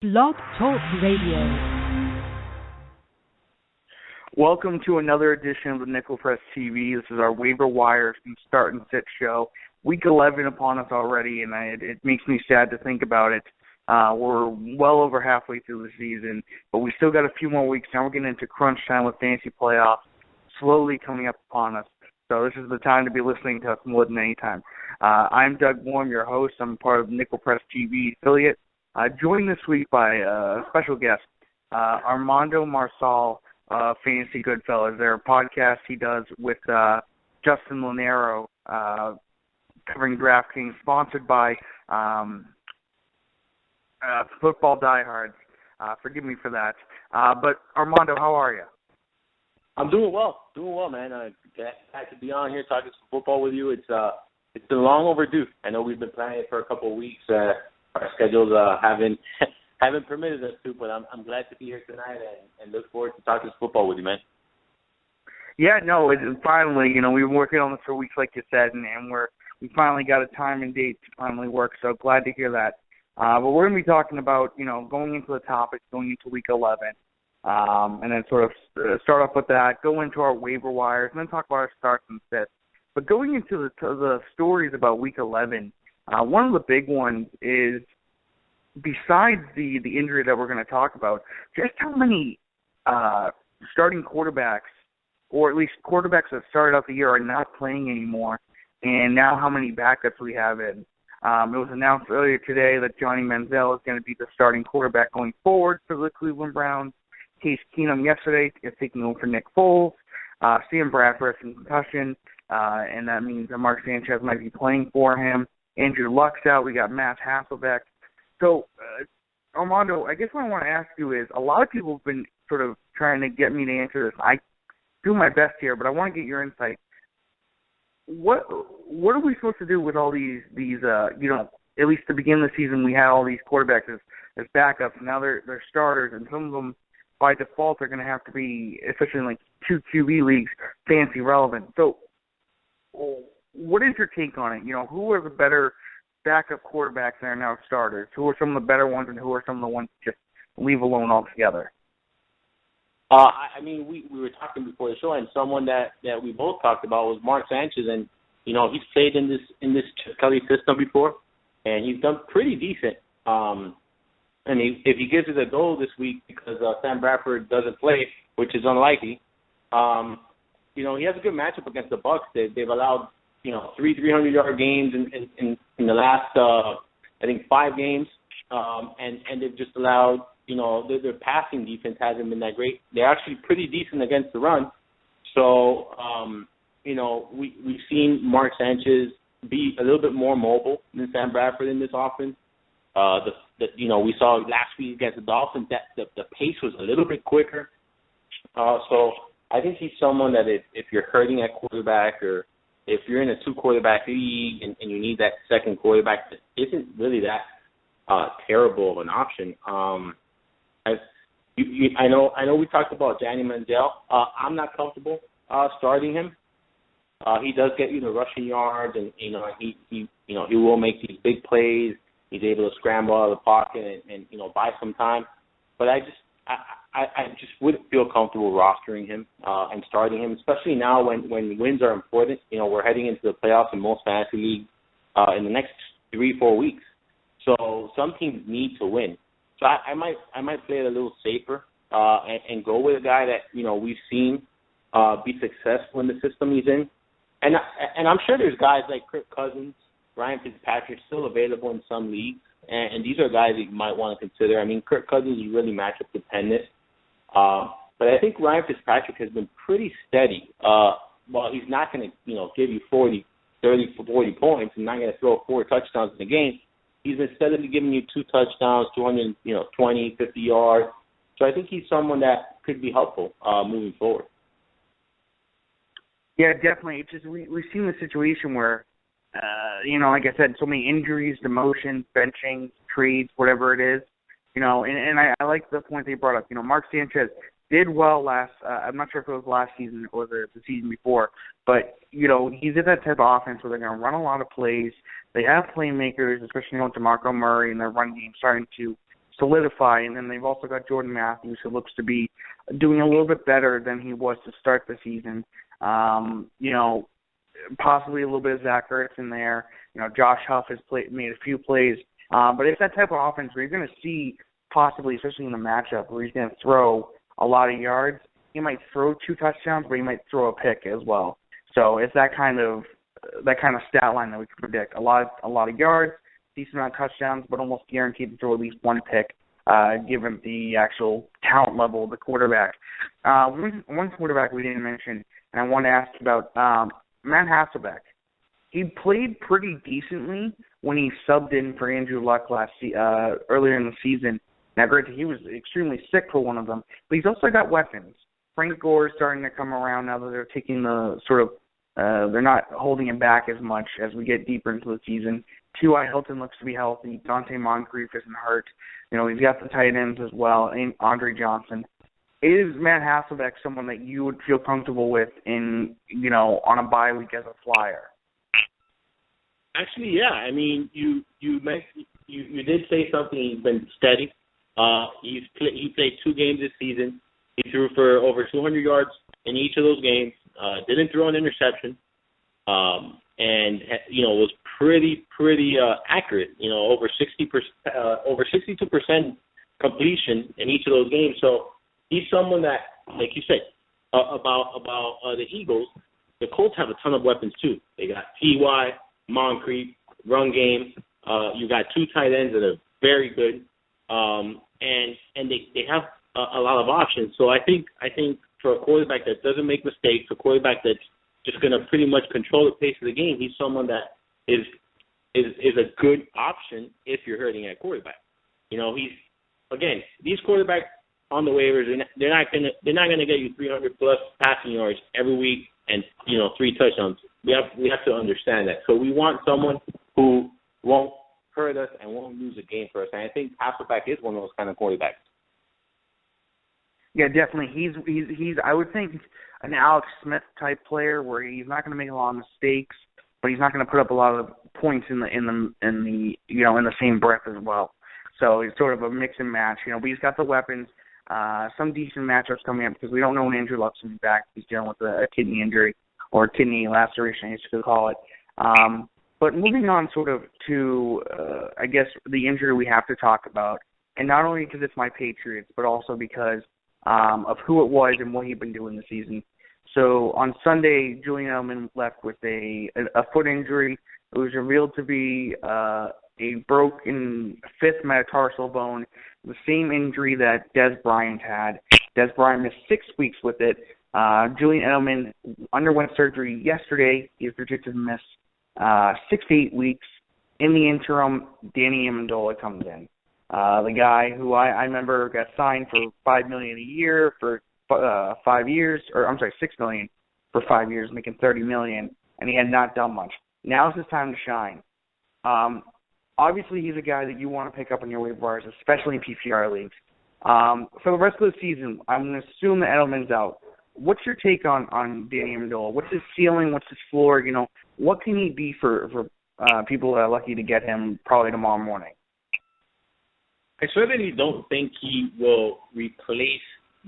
Blog Talk Radio. Welcome to another edition of the Nickel Press TV. This is our Waiver Wire Start and Sit show. Week 11 upon us already, and it makes me sad to think about it. We're well over halfway through the season, but we still got a few more weeks. Now we're getting into crunch time with fantasy playoffs slowly coming up upon us. So this is the time to be listening to us more than any time. I'm Doug Warm, your host. I'm part of the Nickel Press TV affiliate. Joined this week by a special guest, Armando Marsal, Fantasy Goodfellas. They're a podcast he does with Justin Lonero, covering DraftKings, sponsored by Football Diehards. Forgive me for that. But Armando, how are you? I'm doing well, man. Glad to be on here talking some football with you. It's been long overdue. I know we've been planning it for a couple of weeks. Our schedules haven't permitted us to, but I'm glad to be here tonight and look forward to talking football with you, man. Yeah, no, finally, we've been working on this for weeks, like you said, and we finally got a time and date to finally work, so glad to hear that. But we're going to be talking about, going into the topics, going into Week 11, and then sort of start off with that, go into our waiver wires, and then talk about our starts and sits. But going into the stories about Week 11, one of the big ones is, besides the injury that we're going to talk about, just how many starting quarterbacks, or at least quarterbacks that started out the year, are not playing anymore, and now how many backups we have in. It was announced earlier today that Johnny Manziel is going to be the starting quarterback going forward for the Cleveland Browns. Case Keenum yesterday is taking over for Nick Foles. Sam Bradford has concussion, and that means that Mark Sanchez might be playing for him. Andrew Luck's out. We got Matt Hasselbeck. So, Armando, I guess what I want to ask you is, a lot of people have been sort of trying to get me to answer this. I do my best here, but I want to get your insight. What are we supposed to do with all these at least to begin the season, we had all these quarterbacks as backups, and now they're starters, and some of them, by default, are going to have to be, especially in like 2 QB leagues, fancy relevant. So, what is your take on it? Who are the better backup quarterbacks that are now starters? Who are some of the better ones, and who are some of the ones that just leave alone altogether? We were talking before the show, and someone that we both talked about was Mark Sanchez, and he's played in this Kelly system before, and he's done pretty decent. And if he gives it a go this week because Sam Bradford doesn't play, which is unlikely, he has a good matchup against the Bucs. They've allowed 300-yard games in the last I think 5 games, and they've just allowed their passing defense hasn't been that great. They're actually pretty decent against the run. So we've seen Mark Sanchez be a little bit more mobile than Sam Bradford in this offense. We saw last week against the Dolphins that the pace was a little bit quicker. So I think he's someone that if you're hurting at quarterback, or if you're in a 2-quarterback league and you need that second quarterback, that isn't really that terrible of an option. I know we talked about Johnny Manziel. I'm not comfortable starting him. He does get you the rushing yards, and he will make these big plays. He's able to scramble out of the pocket and buy some time. But I just wouldn't feel comfortable rostering him and starting him, especially now when wins are important. We're heading into the playoffs in most fantasy leagues in the next 3-4 weeks. So some teams need to win. So I might play it a little safer and go with a guy that we've seen be successful in the system he's in. And I'm sure there's guys like Kirk Cousins, Ryan Fitzpatrick still available in some leagues, and these are guys that you might want to consider. I mean, Kirk Cousins is really matchup dependent, but I think Ryan Fitzpatrick has been pretty steady. While he's not going to give you 40 points and not going to throw 4 touchdowns in the game, he's been steadily giving you 2 touchdowns, 20, 50 yards. So I think he's someone that could be helpful moving forward. Yeah, definitely. It's just we've seen the situation where, like I said, so many injuries, demotions, benching, trades, whatever it is. And I like the point they brought up. Mark Sanchez did well last. I'm not sure if it was last season or the season before, but he's in that type of offense where they're going to run a lot of plays. They have playmakers, especially DeMarco Murray, and their run game starting to solidify. And then they've also got Jordan Matthews, who looks to be doing a little bit better than he was to start the season. Possibly a little bit of Zach Ertz in there. Josh Huff has made a few plays. But it's that type of offense where you're going to see possibly, especially in the matchup, where he's going to throw a lot of yards. He might throw 2 touchdowns, but he might throw a pick as well. So it's that kind of stat line that we can predict. A lot of yards, decent amount of touchdowns, but almost guaranteed to throw at least 1 pick, given the actual talent level of the quarterback. One quarterback we didn't mention, and I want to ask about Matt Hasselbeck. He played pretty decently when he subbed in for Andrew Luck earlier in the season. Now, granted, he was extremely sick for one of them, but he's also got weapons. Frank Gore is starting to come around now that they're taking the they're not holding him back as much as we get deeper into the season. T.Y. Hilton looks to be healthy. Dante Moncrief isn't hurt. He's got the tight ends as well, and Andre Johnson. Is Matt Hasselbeck someone that you would feel comfortable with on a bye week as a flyer? Actually, yeah. I mean, you did say something. He's been steady. He played 2 games this season. He threw for over 200 yards in each of those games. Didn't throw an interception, and was pretty accurate. Over 62% completion in each of those games. So he's someone that, like you said, about the Eagles. The Colts have a ton of weapons too. They got T.Y., Moncrief, run game. You got 2 tight ends that are very good, and they have a lot of options. So I think for a quarterback that doesn't make mistakes, a quarterback that's just going to pretty much control the pace of the game, he's someone that is a good option if you're hurting at quarterback. These quarterbacks on the waivers, they're not gonna get you 300 plus passing yards every week and 3 touchdowns. We have to understand that. So we want someone who won't hurt us and won't lose a game for us. And I think Hasselbeck is one of those kind of quarterbacks. Yeah, definitely. He's I would think an Alex Smith type player where he's not going to make a lot of mistakes, but he's not going to put up a lot of points in the same breath as well. So he's sort of a mix and match. But he's got the weapons. Some decent matchups coming up because we don't know when Andrew Luck's going to be back. He's dealing with a kidney injury or kidney laceration, I guess you could call it. But moving on sort of to, I guess, the injury we have to talk about, and not only because it's my Patriots, but also because of who it was and what he'd been doing this season. So on Sunday, Julian Edelman left with a foot injury. It was revealed to be a broken 5th metatarsal bone, the same injury that Des Bryant had. Des Bryant missed 6 weeks with it. Julian Edelman underwent surgery yesterday. He is projected to miss 6 to 8 weeks. In the interim, Danny Amendola comes in. The guy who I remember got signed for $5 million a year for 5 years, or I'm sorry, $6 million for 5 years, making $30 million, and he had not done much. Now's his time to shine. Obviously, he's a guy that you want to pick up on your waiver wires, especially in PPR leagues. For the rest of the season, I'm going to assume that Edelman's out. What's your take on Danny Amendola? What's his ceiling? What's his floor? What can he be for people that are lucky to get him probably tomorrow morning? I certainly don't think he will replace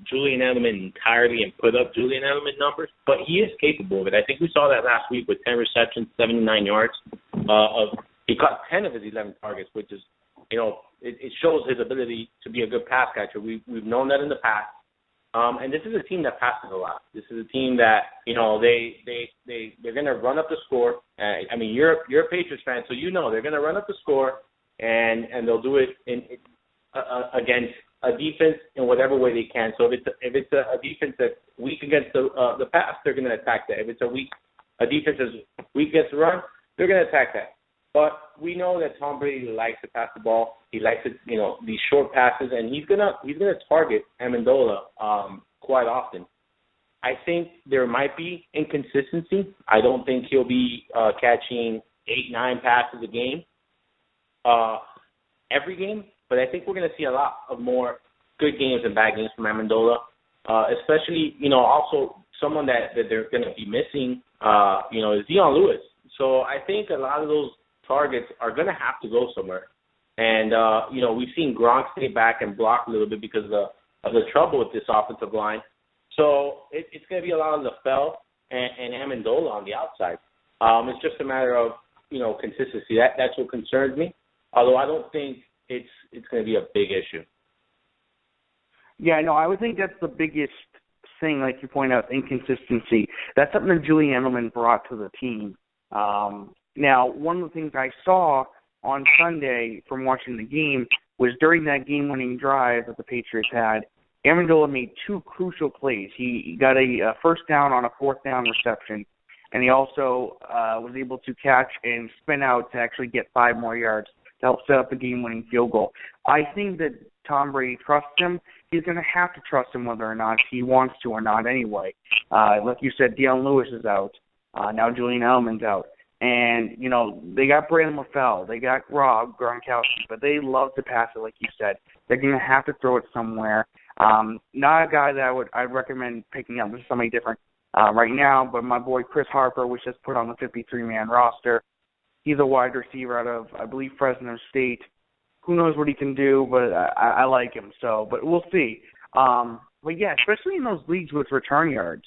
Julian Edelman entirely and put up Julian Edelman numbers, but he is capable of it. I think we saw that last week with 10 receptions, 79 yards. He caught 10 of his 11 targets, which is, it shows his ability to be a good pass catcher. We've known that in the past. And this is a team that passes a lot. This is a team that, they're going to run up the score. You're a Patriots fan, so they're going to run up the score, and they'll do it against a defense in whatever way they can. So if it's a defense that's weak against the pass, they're going to attack that. If it's a defense that's weak against the run, they're going to attack that. But we know that Tom Brady likes to pass the ball. He likes it, these short passes, and he's gonna target Amendola quite often. I think there might be inconsistency. I don't think he'll be catching 8-9 passes a game every game, but I think we're going to see a lot of more good games and bad games from Amendola, especially, also someone that they're going to be missing, is Dion Lewis. So I think a lot of those targets are going to have to go somewhere. And, we've seen Gronk stay back and block a little bit because of the trouble with this offensive line. So it's going to be a lot of LaFell and Amendola on the outside. It's just a matter of, consistency. That's what concerns me, although I don't think it's going to be a big issue. Yeah, no, I would think that's the biggest thing, like you point out, inconsistency. That's something that Julian Edelman brought to the team. Now, one of the things I saw on Sunday from watching the game was during that game-winning drive that the Patriots had, Amendola made two crucial plays. He got a first down on a fourth down reception, and he also was able to catch and spin out to actually get 5 more yards to help set up the game-winning field goal. I think that Tom Brady trusts him. He's going to have to trust him whether or not he wants to or not anyway. Like you said, Deion Lewis is out. Now Julian Edelman's out. And, they got Brandon LaFell. They got Rob Gronkowski. But they love to pass it, like you said. They're going to have to throw it somewhere. Not a guy that I'd recommend picking up. This is somebody different right now. But my boy Chris Harper was just put on the 53-man roster. He's a wide receiver out of, I believe, Fresno State. Who knows what he can do, but I like him. So, but we'll see. But yeah, especially in those leagues with return yards,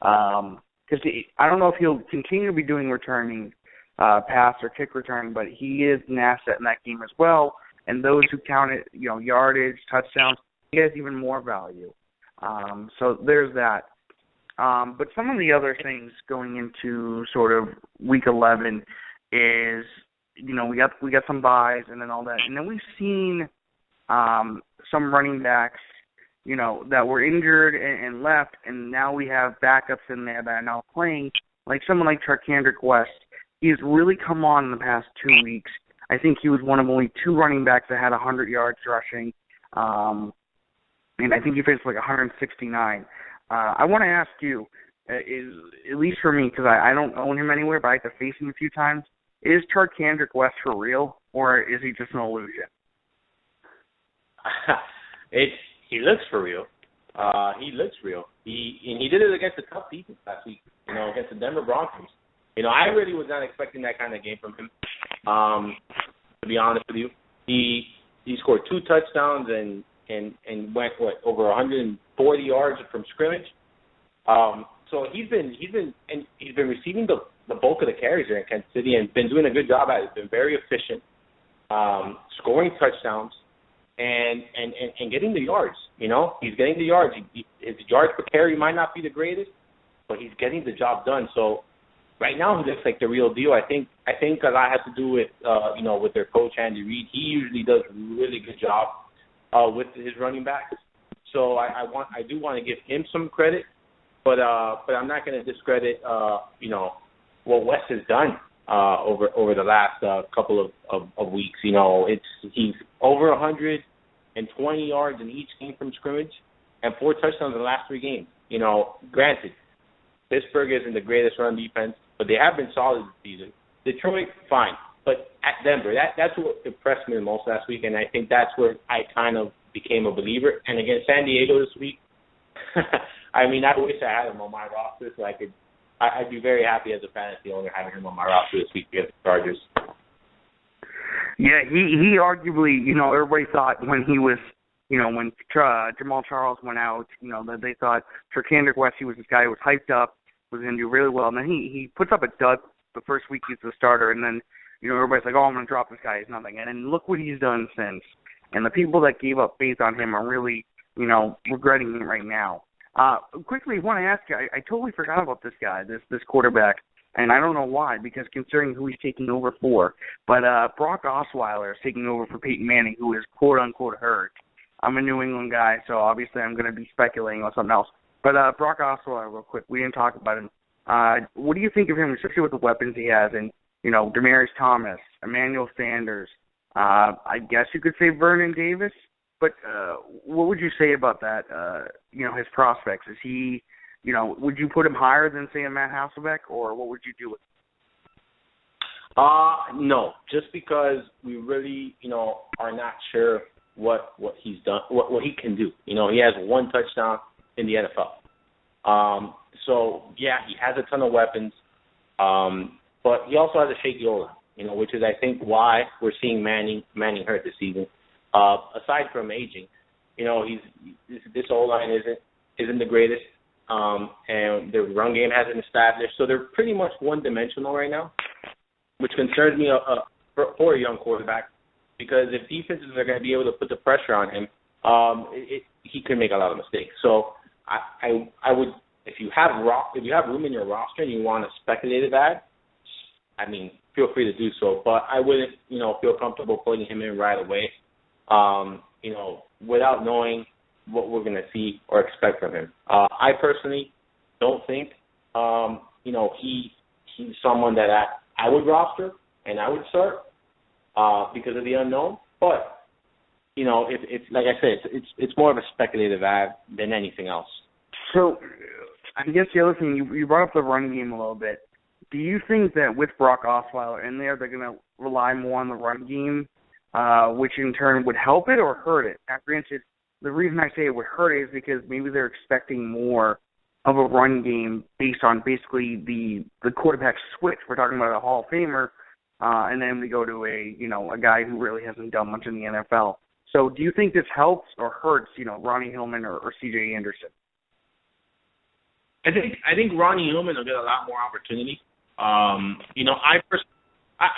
because I don't know if he'll continue to be doing returning pass or kick return, but he is an asset in that game as well. And those who count it, yardage, touchdowns, he has even more value. So there's that. But some of the other things going into sort of week 11 is, we got some buys and then all that. And then we've seen some running backs, that were injured and left, and now we have backups in there that are now playing, like someone like Charkandrick West. He's really come on in the past 2 weeks. I think he was one of only 2 running backs that had 100 yards rushing, and I think he finished like 169. I want to ask you, at least for me, because I don't own him anywhere, but I have to face him a few times, is Charkandrick West for real, or is he just an illusion? He looks for real. He looks real. He did it against a tough defense last week, against the Denver Broncos. I really was not expecting that kind of game from him, to be honest with you. He scored 2 touchdowns and went, over 140 yards from scrimmage. So he's been receiving the bulk of the carries here in Kansas City and been doing a good job at it. Been very efficient, scoring touchdowns and getting the yards. He's getting the yards. His yards per carry might not be the greatest, but he's getting the job done. So right now he looks like the real deal. I think a lot has to do with with their coach Andy Reid. He usually does a really good job with his running backs. So I do want to give him some credit, but I'm not going to discredit what West has done over the last couple of weeks. He's over 120 yards in each game from scrimmage and 4 touchdowns in the last 3 games. Granted, Pittsburgh isn't the greatest run defense, but they have been solid this season. Detroit, fine. But at Denver, that's what impressed me the most last week, and I think that's where I kind of became a believer. And against San Diego this week, I wish I had him on my roster so I'd be very happy as a fantasy owner having him on my roster this week against the Chargers. Yeah, he arguably, everybody thought when he was, when Jamal Charles went out, that they thought Charkandrick West, he was this guy who was hyped up, was going to do really well. And then he puts up a dud the first week he's the starter, and then, everybody's like, oh, I'm going to drop this guy. He's nothing. And then look what he's done since. And the people that gave up faith on him are really, regretting it right now. Quickly, I want to ask you, I totally forgot about this guy, this quarterback, and I don't know why, because considering who he's taking over for. But Brock Osweiler is taking over for Peyton Manning, who is quote-unquote hurt. I'm a New England guy, so obviously I'm going to be speculating on something else. But Brock Osweiler, real quick, we didn't talk about him. What do you think of him, especially with the weapons he has, and, Demaryius Thomas, Emmanuel Sanders, I guess you could say Vernon Davis? But what would you say about that, his prospects? Is he, would you put him higher than, say, a Matt Hasselbeck, or what would you do with him? No, just because we really, are not sure what he's done, what he can do. He has 1 touchdown in the NFL. So, yeah, he has a ton of weapons, but he also has a shaky O-line. which is I think why we're seeing Manning hurt this season. Aside from aging, this O-line isn't the greatest, and the run game hasn't established, so they're pretty much one-dimensional right now, which concerns me for a young quarterback, because if defenses are going to be able to put the pressure on him, he could make a lot of mistakes. So I would, if you have room in your roster and you want a speculative ad, I mean, feel free to do so. But I wouldn't, feel comfortable putting him in right away, without knowing what we're going to see or expect from him. I personally don't think, he's someone that I would roster and I would start because of the unknown. But, it's like I said, it's more of a speculative ad than anything else. So I guess the other thing, you brought up the run game a little bit. Do you think that with Brock Osweiler in there, they're going to rely more on the run game, which in turn would help it or hurt it? Now, granted, the reason I say it would hurt it is because maybe they're expecting more of a run game based on basically the quarterback switch. We're talking about a Hall of Famer, and then we go to a guy who really hasn't done much in the NFL. So do you think this helps or hurts, Ronnie Hillman or C.J. Anderson? I think Ronnie Hillman will get a lot more opportunity. I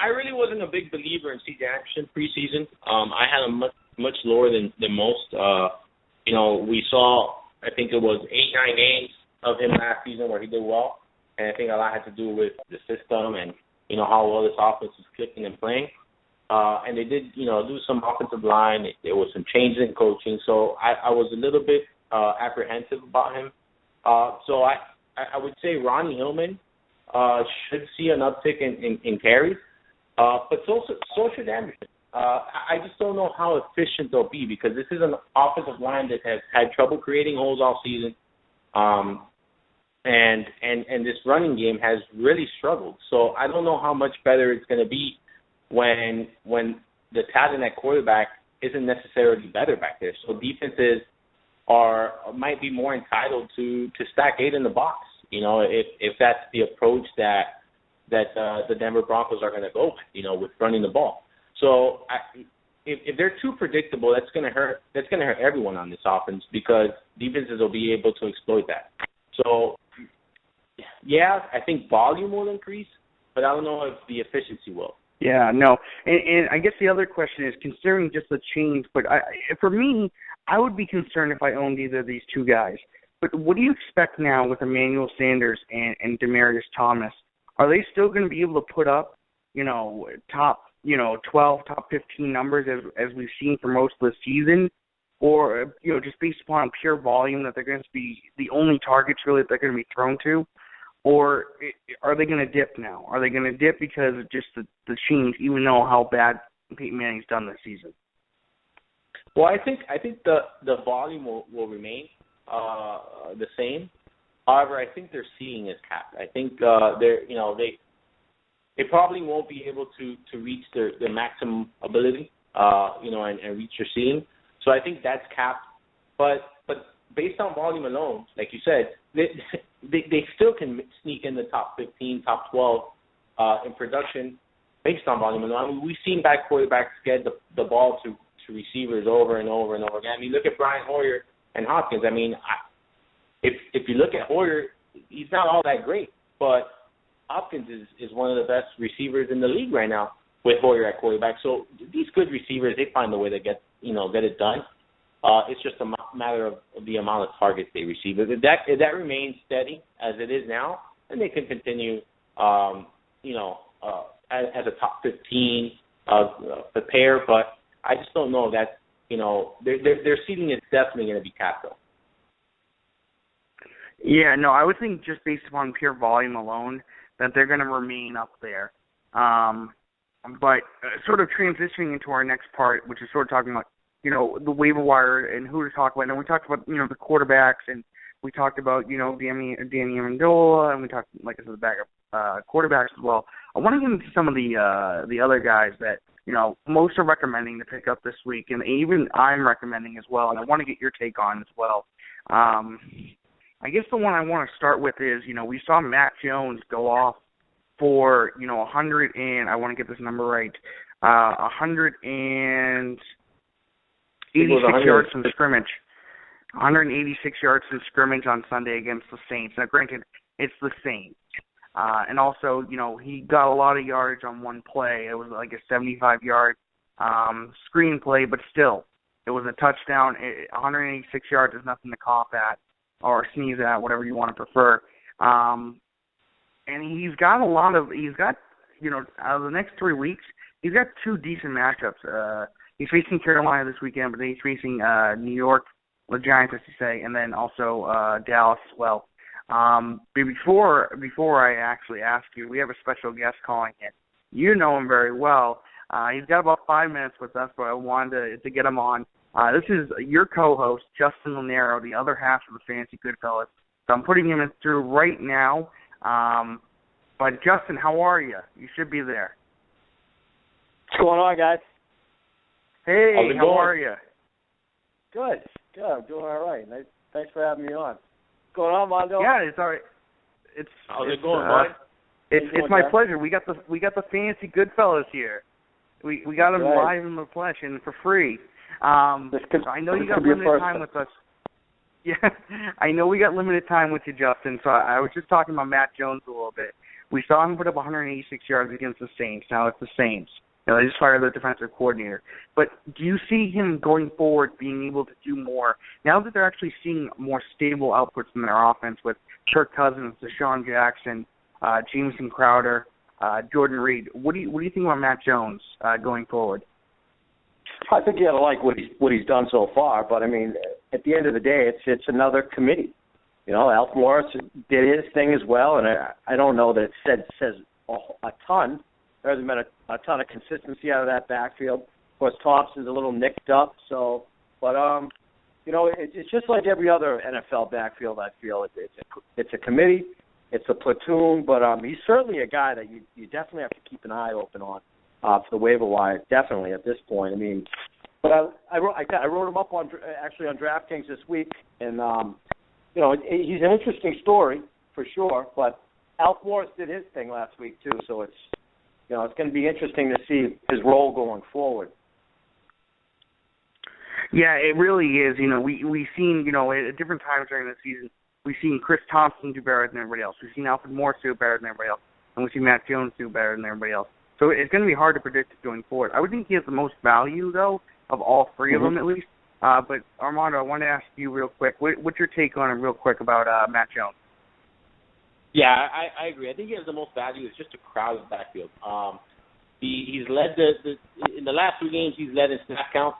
really wasn't a big believer in C.J. Anderson preseason. I had him much lower than most. We saw, I think it was 8-9 games of him last season where he did well, and I think a lot had to do with the system and how well this offense was clicking and playing. And they did, do some offensive line. There was some changes in coaching, so I was a little bit apprehensive about him. So I would say Ronnie Hillman should see an uptick in carries, but so should Anderson. I just don't know how efficient they'll be because this is an offensive line that has had trouble creating holes all season, and this running game has really struggled. So I don't know how much better it's going to be when the talent at quarterback isn't necessarily better back there. So defenses might be more entitled to stack 8 in the box. If that's the approach that the Denver Broncos are going to go with running the ball. So if they're too predictable, that's going to hurt everyone on this offense because defenses will be able to exploit that. So yeah, I think volume will increase, but I don't know if the efficiency will. Yeah, no, and I guess the other question is considering just the change. But for me, I would be concerned if I owned either of these two guys. But what do you expect now with Emmanuel Sanders and Demaryius Thomas? Are they still going to be able to put up, top, 12, top 15 numbers as we've seen for most of the season? Or, just based upon pure volume that they're going to be the only targets really that they're going to be thrown to? Or are they going to dip now? Are they going to dip because of just the change, even though how bad Peyton Manning's done this season? Well, I think the volume will remain the same. However, I think their ceiling is capped. I think they probably won't be able to reach their maximum ability, and reach their ceiling. So I think that's capped. But based on volume alone, like you said, they still can sneak in the top 15, top 12 in production based on volume alone. I mean, we've seen back quarterbacks get the ball to receivers over and over and over again. I mean, look at Brian Hoyer and Hopkins. I mean, if you look at Hoyer, he's not all that great, but Hopkins is one of the best receivers in the league right now with Hoyer at quarterback. So these good receivers, they find a way to get it done. It's just a matter of the amount of targets they receive. If that remains steady as it is now, then they can continue, as a top 15 pair. But I just don't know that, their seeding is definitely going to be capped though. Yeah, no, I would think just based upon pure volume alone that they're going to remain up there. But sort of transitioning into our next part, which is sort of talking about, the waiver wire and who to talk about. And we talked about, the quarterbacks, and we talked about, Danny Amendola, and we talked, like I said, the backup quarterbacks as well. I want to get into some of the other guys that, most are recommending to pick up this week, and even I'm recommending as well, and I want to get your take on as well. I guess the one I want to start with is, we saw Matt Jones go off for 100 and I want to get this number right, 186 yards from scrimmage. 186 yards from scrimmage on Sunday against the Saints. Now, granted, it's the Saints. And also, he got a lot of yards on one play. It was like a 75-yard screen play, but still, it was a touchdown. 186 yards is nothing to cough at or sneeze at, whatever you want to prefer. And he's got out of the next 3 weeks, he's got 2 decent matchups. He's facing Carolina this weekend, but then he's facing New York, the Giants, as you say, and then also Dallas as well. Before I actually ask you, we have a special guest calling in. You know him very well. He's got about 5 minutes with us, but I wanted to get him on. This is your co-host, Justin Lonero, the other half of the Fantasy Goodfellas. So I'm putting him through right now. But Justin, how are you? You should be there. What's going on, guys? Hey, how are you? Good. I'm doing all right. Thanks for having me on. What's going on, Mondo? Yeah, it's all right. How's it going, bud? It's my pleasure. We got the Fantasy Goodfellas here. We got them live in the flesh and for free. I know you got limited time with us. Yeah, I know we got limited time with you, Justin. So I was just talking about Matt Jones a little bit. We saw him put up 186 yards against the Saints. Now it's the Saints. They just fired their defensive coordinator. But do you see him going forward being able to do more now that they're actually seeing more stable outputs in their offense with Kirk Cousins, Deshaun Jackson, Jameson Crowder, Jordan Reed? What do you think about Matt Jones going forward? I think you got to like what he's done so far, but I mean, at the end of the day, it's another committee. Alf Morris did his thing as well, and I don't know that it says a ton. There hasn't been a ton of consistency out of that backfield. Of course, Thompson's a little nicked up, but it's just like every other NFL backfield. I feel it's a committee, it's a platoon, but he's certainly a guy that you definitely have to keep an eye open on for the waiver wire. Definitely at this point. I mean, but I wrote him up on DraftKings this week, and he's an interesting story for sure. But Alf Morris did his thing last week too, so it's going to be interesting to see his role going forward. Yeah, it really is. We've seen, at different times during the season, we've seen Chris Thompson do better than everybody else. We've seen Alfred Morris do better than everybody else. And we've seen Matt Jones do better than everybody else. So it's going to be hard to predict going forward. I would think he has the most value, though, of all three of them at least. But, Armando, I want to ask you real quick, what's your take on him real quick about Matt Jones? Yeah, I agree. I think he has the most value. It's just a crowded backfield. He's led in the last 2 games. He's led in snap count,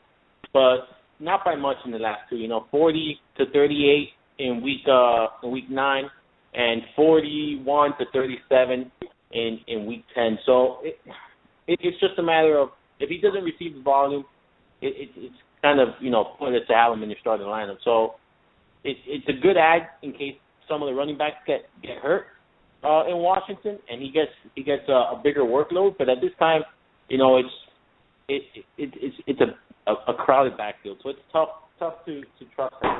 but not by much in the last 2. 40 to 38 in week 9, and 41 to 37 in week 10. So it's just a matter of if he doesn't receive the volume, it's kind of pointless to have him in your starting lineup. So it's a good ad in case some of the running backs get hurt in Washington, and he gets a bigger workload. But at this time, it's a crowded backfield, so it's tough to trust him.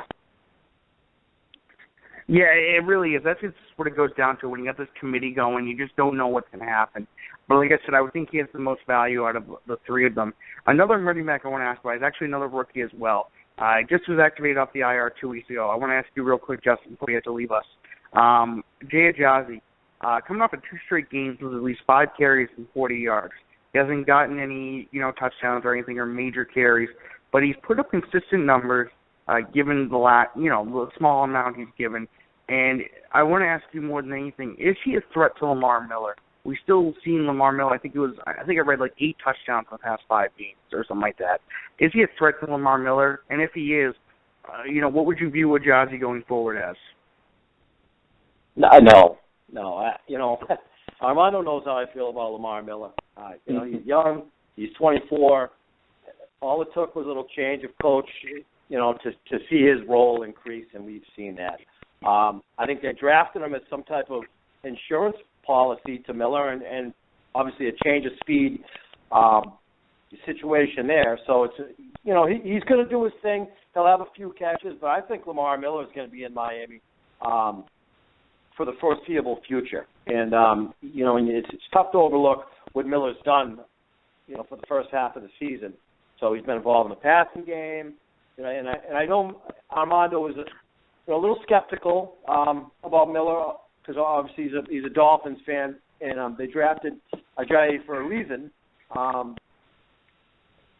Yeah, it really is. That's just what it goes down to. When you got this committee going, you just don't know what's going to happen. But like I said, I would think he has the most value out of the 3 of them. Another running back I want to ask about is actually another rookie as well. Just was activated off the IR 2 weeks ago. I want to ask you real quick, Justin, before you have to leave us. Jay Ajazi, coming off of 2 straight games with at least 5 carries and 40 yards. He hasn't gotten any, touchdowns or anything or major carries, but he's put up consistent numbers given the small amount he's given. And I want to ask you more than anything, is he a threat to Lamar Miller? We still seen Lamar Miller. I think I read like 8 touchdowns in the past 5 games or something like that. Is he a threat to Lamar Miller? And if he is, what would you view Ajazi going forward as? No. Armando knows how I feel about Lamar Miller. He's young. He's 24. All it took was a little change of coach, to see his role increase, and we've seen that. I think they drafted him as some type of insurance policy to Miller, and obviously a change of speed situation there. So it's he's going to do his thing. He'll have a few catches, but I think Lamar Miller is going to be in Miami for the foreseeable future. And, and it's tough to overlook what Miller's done, for the first half of the season. So he's been involved in the passing game. And I know Armando was a little skeptical about Miller because obviously he's a Dolphins fan, and they drafted Ajayi for a reason.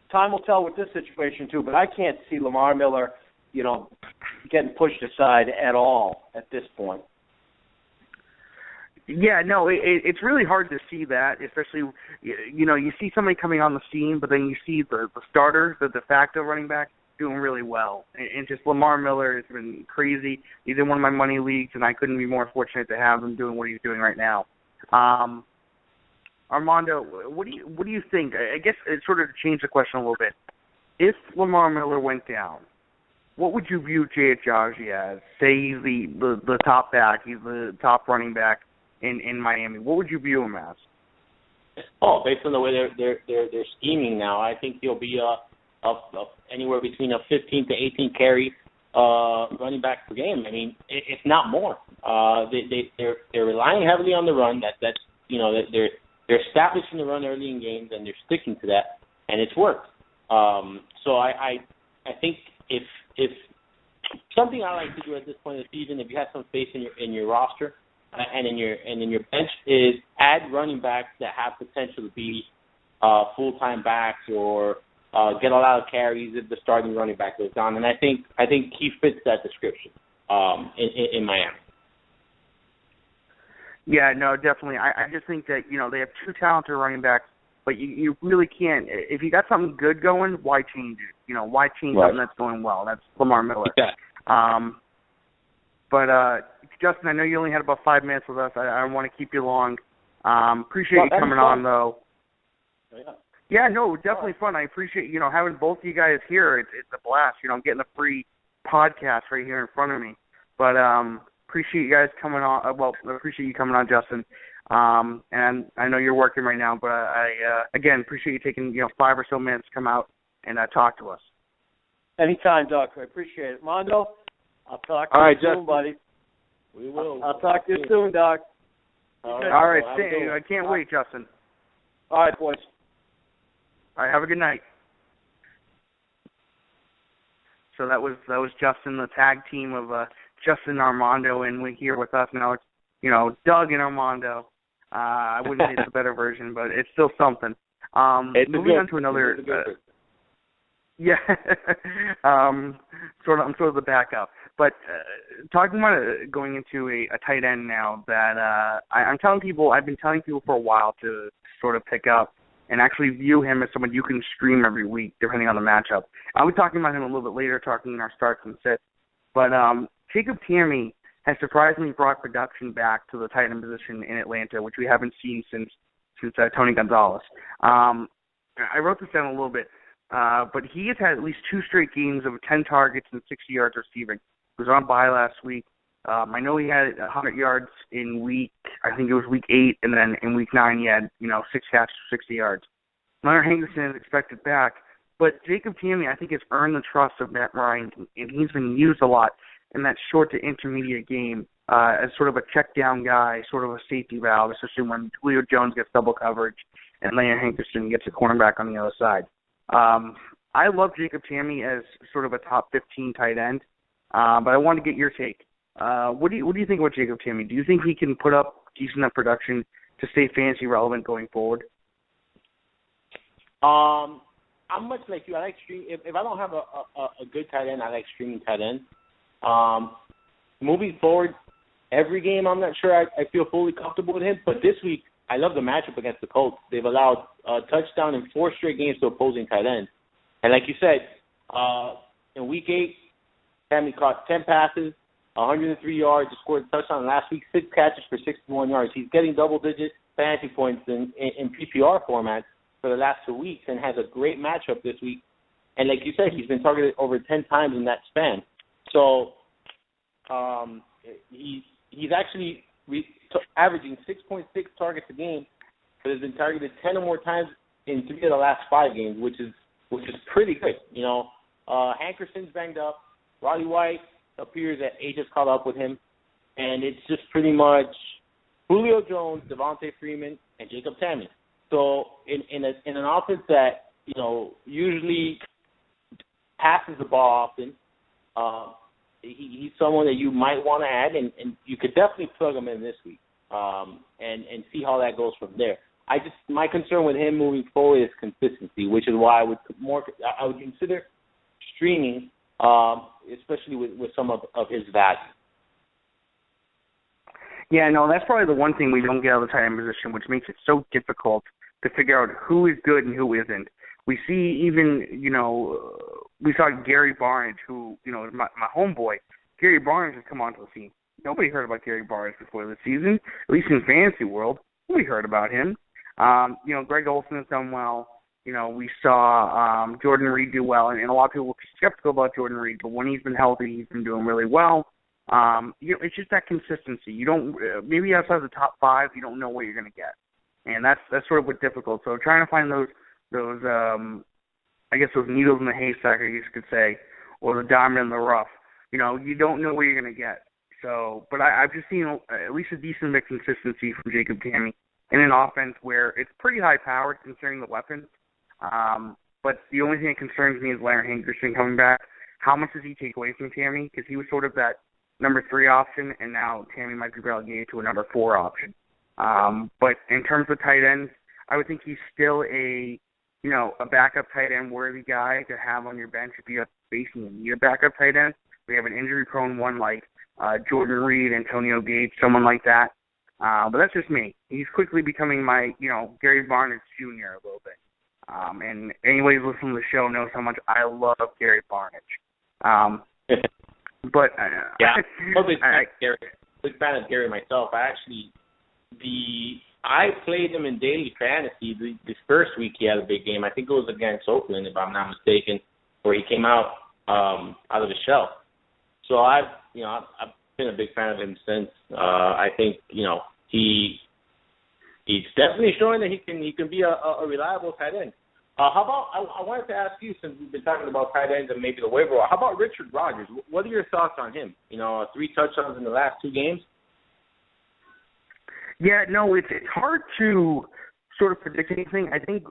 Time will tell with this situation too, but I can't see Lamar Miller, getting pushed aside at all at this point. Yeah, no, it's really hard to see that, especially, you see somebody coming on the scene, but then you see the starter, the de facto running back, doing really well. And just Lamar Miller has been crazy. He's in one of my money leagues, and I couldn't be more fortunate to have him doing what he's doing right now. Armando, what do you think? I guess it's sort of to change the question a little bit. If Lamar Miller went down, what would you view Jay Ajayi as? Say he's the top back, he's the top running back in Miami. What would you view him as? Oh, based on the way they're scheming now, I think he'll be anywhere between a 15 to 18 carry running back per game. I mean, if not more. They're relying heavily on the run. They're establishing the run early in games, and they're sticking to that, and it's worked. So I think if something I like to do at this point of the season, if you have some space in your roster and in your bench, is add running backs that have potential to be full-time backs or get a lot of carries if the starting running back goes down. And I think he fits that description in Miami. Yeah, no, definitely. I just think that, they have two talented running backs, but you really can't. If you got something good going, why change it? Why change something that's going well? That's Lamar Miller. Yeah. But Justin, I know you only had about 5 minutes with us. I don't want to keep you long. Appreciate you coming on, though. Yeah, no, definitely fun. I appreciate, having both of you guys here. It's a blast. I'm getting a free podcast right here in front of me. But appreciate you guys coming on. Well, appreciate you coming on, Justin. And I know you're working right now, but I again, appreciate you taking, 5 or so minutes to come out and talk to us. Anytime, Doc. I appreciate it. Mondo, I'll talk to you soon, Justin. buddy. We will. I'll talk to you soon, Doc. All right. I can't wait, Justin. All right, boys. All right, have a good night. So that was Justin, the tag team of Justin and Armando, and we're here with us now. It's Doug and Armando. I wouldn't say it's a better version, but it's still something. Moving on to another. Yeah, I'm sort of the backup. But talking about going into a tight end now that I'm telling people, I've been telling people for a while to sort of pick up and actually view him as someone you can stream every week, depending on the matchup. I'll be talking about him a little bit later, talking in our starts and sits. But Jacob Tamme has surprisingly brought production back to the tight end position in Atlanta, which we haven't seen since Tony Gonzalez. I wrote this down a little bit, but he has had at least 2 straight games of 10 targets and 60 yards receiving. He was on bye last week. I know he had 100 yards in week 8, and then in week 9 he had 6 catches for 60 yards. Leonard Henderson is expected back, but Jacob Tamme I think has earned the trust of Matt Ryan, and he's been used a lot in that short to intermediate game as sort of a check down guy, sort of a safety valve, especially when Julio Jones gets double coverage and Leonard Henderson gets a cornerback on the other side. I love Jacob Tamme as sort of a top 15 tight end, but I want to get your take. What do you think about Jacob Tamme? Do you think he can put up decent enough production to stay fantasy relevant going forward? I'm much like you. I like stream. If I don't have a good tight end, I like streaming tight end. Moving forward, every game I'm not sure I feel fully comfortable with him. But this week, I love the matchup against the Colts. They've allowed a touchdown in 4 straight games to opposing tight ends. And like you said, in week 8, Tamme caught 10 passes, 103 yards, scored a touchdown. Last week, 6 catches for 61 yards. He's getting double-digit fantasy points in PPR format for the last 2 weeks and has a great matchup this week. And like you said, he's been targeted over 10 times in that span. So he's actually averaging 6.6 targets a game, but has been targeted 10 or more times in 3 of the last 5 games, which is pretty good. Hankerson's banged up. Roddy White appears that age has caught up with him. and it's just pretty much Julio Jones, Devontae Freeman, and Jacob Tamme. So in an offense that, you know, usually passes the ball often, he's someone that you might want to add, and you could definitely plug him in this week, and see how that goes from there. My concern with him moving forward is consistency, which is why I would consider streaming, especially with some of his value. Yeah, no, that's probably the one thing we don't get out of the tight end position, which makes it so difficult to figure out who is good and who isn't. We see even, you know, we saw Gary Barnes, who, you know, is my homeboy. Gary Barnes has come onto the scene. Nobody heard about Gary Barnes before the season, at least in fantasy world. Nobody heard about him. You know, Greg Olsen has done well. You know, we saw Jordan Reed do well, and a lot of people were skeptical about Jordan Reed, but when he's been healthy, he's been doing really well. You know, it's just that consistency. You don't maybe outside the top 5, you don't know what you're going to get, and that's sort of what's difficult. So trying to find those I guess those needles in the haystack, I guess you could say, or the diamond in the rough. You know, you don't know what you're going to get. So, but I've just seen at least a decent bit of consistency from Jacob Tamme in an offense where it's pretty high powered considering the weapons. But the only thing that concerns me is Larry Hankerson coming back. How much does he take away from Tamme? Because he was sort of that number 3 option, and now Tamme might be relegated to a number 4 option. But in terms of tight ends, I would think he's still a backup tight end worthy guy to have on your bench if you have space and you need a backup tight end. We have an injury prone one like Jordan Reed, Antonio Gates, someone like that. But that's just me. He's quickly becoming my, Gary Barnes Jr. a little bit. And anybody who's listening to the show knows how much I love Gary Barnes. But yeah, I'm a big fan of Gary myself. I played him in daily fantasy. The first week he had a big game. I think it was against Oakland, if I'm not mistaken, where he came out of the shell. So I've been a big fan of him since. I think he's definitely showing that he can be a reliable tight end. How about I wanted to ask you, since we've been talking about tight ends and maybe the waiver wire, how about Richard Rodgers? What are your thoughts on him? 3 touchdowns in the last 2 games. Yeah, no, it's hard to sort of predict anything. I think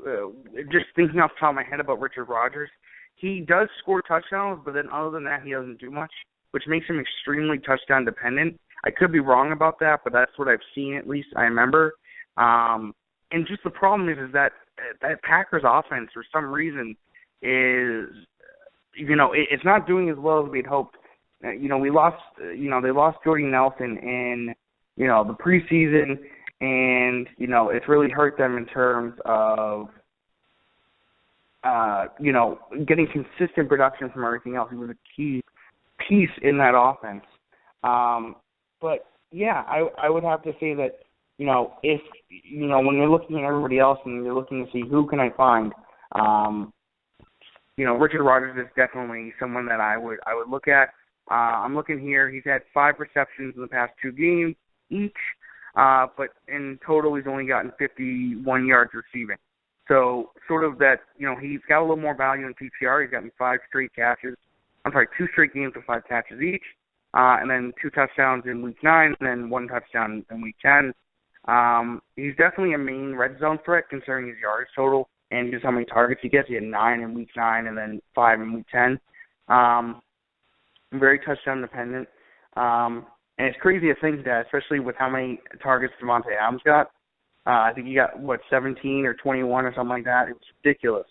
just thinking off the top of my head about Richard Rodgers, he does score touchdowns, but then other than that, he doesn't do much, which makes him extremely touchdown dependent. I could be wrong about that, but that's what I've seen, at least I remember. And just the problem is that Packers offense, for some reason, is, it's not doing as well as we'd hoped. We lost, they lost Jordy Nelson in, the preseason, and, it's really hurt them in terms of, getting consistent production from everything else. He was a key piece in that offense. But, yeah, I would have to say that, if, when you're looking at everybody else and you're looking to see who can I find, Richard Rodgers is definitely someone that I would look at. I'm looking here. He's had 5 receptions in the past 2 games each, but in total he's only gotten 51 yards receiving. So sort of that, he's got a little more value in PPR. He's gotten 2 straight games with 5 catches each, and then 2 touchdowns in week 9, and then 1 touchdown in week 10. He's definitely a main red zone threat considering his yards total and just how many targets he gets. He had 9 in week 9 and then 5 in week 10. Very touchdown dependent. And it's crazy to think that, especially with how many targets Devontae Adams got. I think he got, 17 or 21 or something like that. It was ridiculous.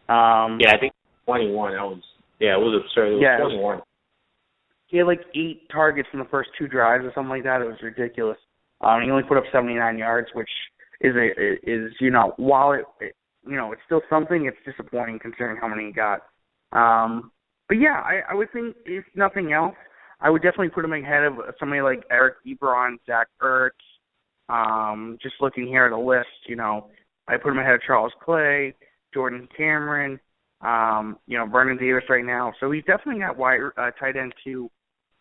Yeah, I think 21. It was absurd. It was 21. He had 8 targets in the first 2 drives or something like that. It was ridiculous. He only put up 79 yards, which is while it's still something, it's disappointing considering how many he got. But yeah, I would think if nothing else, I would definitely put him ahead of somebody like Eric Ebron, Zach Ertz. Just looking here at a list, I put him ahead of Charles Clay, Jordan Cameron, Vernon Davis right now. So he's definitely got tight end to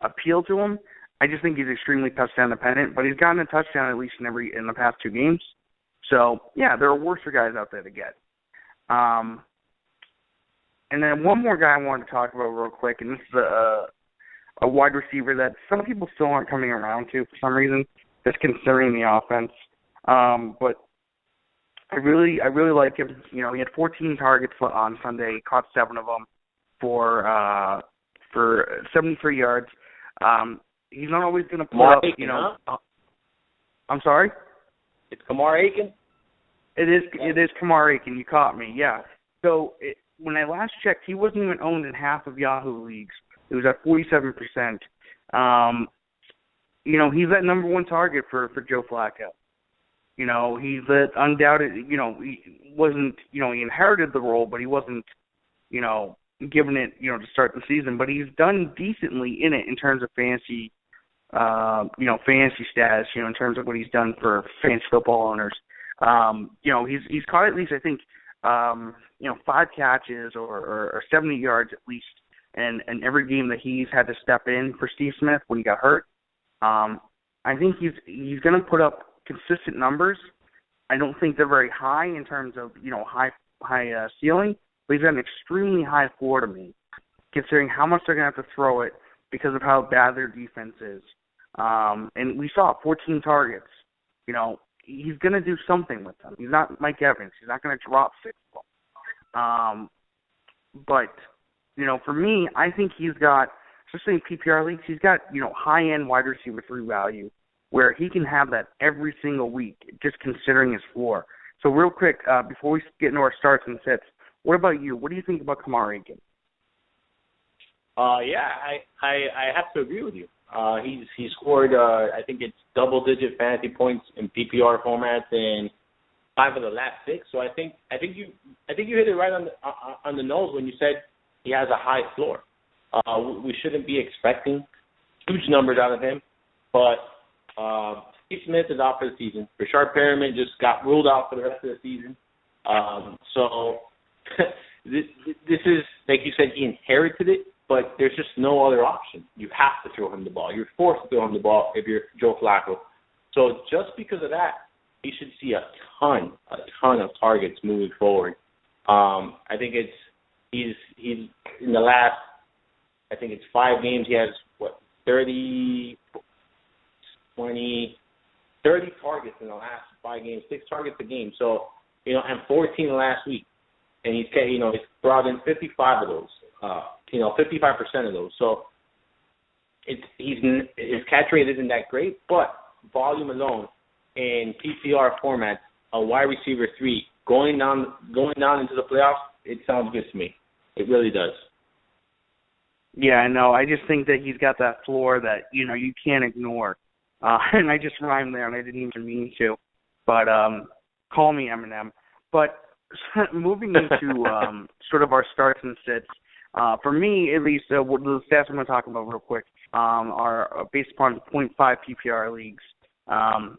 appeal to him. I just think he's extremely touchdown dependent, but he's gotten a touchdown at least in the past 2 games. So yeah, there are worse guys out there to get. And then one more guy I wanted to talk about real quick, and this is a wide receiver that some people still aren't coming around to for some reason, just considering the offense. But I really like him. You know, he had 14 targets on Sunday. He caught 7 of them for 73 yards. He's not always going to put up, Aiken, huh? I'm sorry? It's Kamar Aiken? It is Kamar Aiken. You caught me, yeah. So when I last checked, he wasn't even owned in half of Yahoo leagues. It was at 47%. You know, he's that number one target for Joe Flacco. You know, he's the undoubted, you know, he wasn't, you know, he inherited the role, but he wasn't, you know, given it, you know, to start the season. But he's done decently in it in terms of fantasy, you know, fantasy status, you know, in terms of what he's done for fantasy football owners. You know, he's caught at least, I think, you know, 5 catches or 70 yards at least in every game that he's had to step in for Steve Smith when he got hurt. I think he's going to put up consistent numbers. I don't think they're very high in terms of, you know, high ceiling, but he's got an extremely high floor to me, considering how much they're going to have to throw it because of how bad their defense is. And we saw 14 targets. You know, he's going to do something with them. He's not Mike Evans. He's not going to drop 6 of them. But, you know, for me, I think he's got, especially in PPR leagues, he's got, you know, high-end wide receiver 3 value where he can have that every single week, just considering his floor. So real quick, before we get into our starts and sits, what about you? What do you think about Kamar Aiken? Yeah, I have to agree with you. He scored, I think it's double-digit fantasy points in PPR formats in 5 of the last 6. So I think you hit it right on the nose when you said he has a high floor. We shouldn't be expecting huge numbers out of him, but Steve Smith is out for the season. Rashard Perriman just got ruled out for the rest of the season. So this is, like you said, he inherited it, but there's just no other option. You have to throw him the ball. You're forced to throw him the ball if you're Joe Flacco. So just because of that, he should see a ton of targets moving forward. I think he's in the last, I think it's 5 games, he has, 30 targets in the last 5 games, 6 targets a game. So, you know, and 14 last week. And he's brought in 55 of those, 55% of those. So his catch rate isn't that great, but volume alone in PPR formats, a wide receiver 3 going down into the playoffs, it sounds good to me. It really does. Yeah, I know. I just think that he's got that floor that, you know, you can't ignore. And I just rhymed there, and I didn't even mean to. But call me Eminem. But moving into sort of our starts and sits, for me, at least, the stats I'm going to talk about real quick are based upon 0.5 PPR leagues.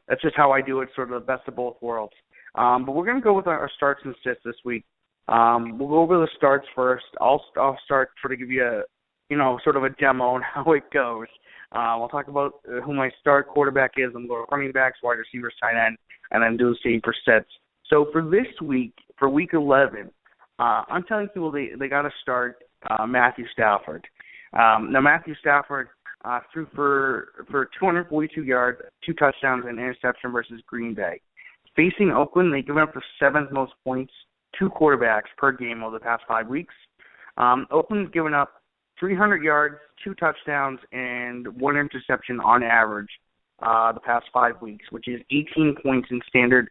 That's just how I do it, sort of the best of both worlds. But we're going to go with our starts and sits this week. We'll go over the starts first. I'll start sort of give you a, you know, sort of a demo on how it goes. I'll talk about who my start quarterback is. I'm going to go running backs, wide receivers, tight end, and then do the same for sets. So for this week, for week 11, I'm telling people they got to start Matthew Stafford. Now, Matthew Stafford threw for 242 yards, 2 touchdowns, and an interception versus Green Bay. Facing Oakland, they've given up the 7th most points to quarterbacks per game over the past 5 weeks. Oakland's given up 300 yards, 2 touchdowns, and 1 interception on average the past 5 weeks, which is 18 points in standard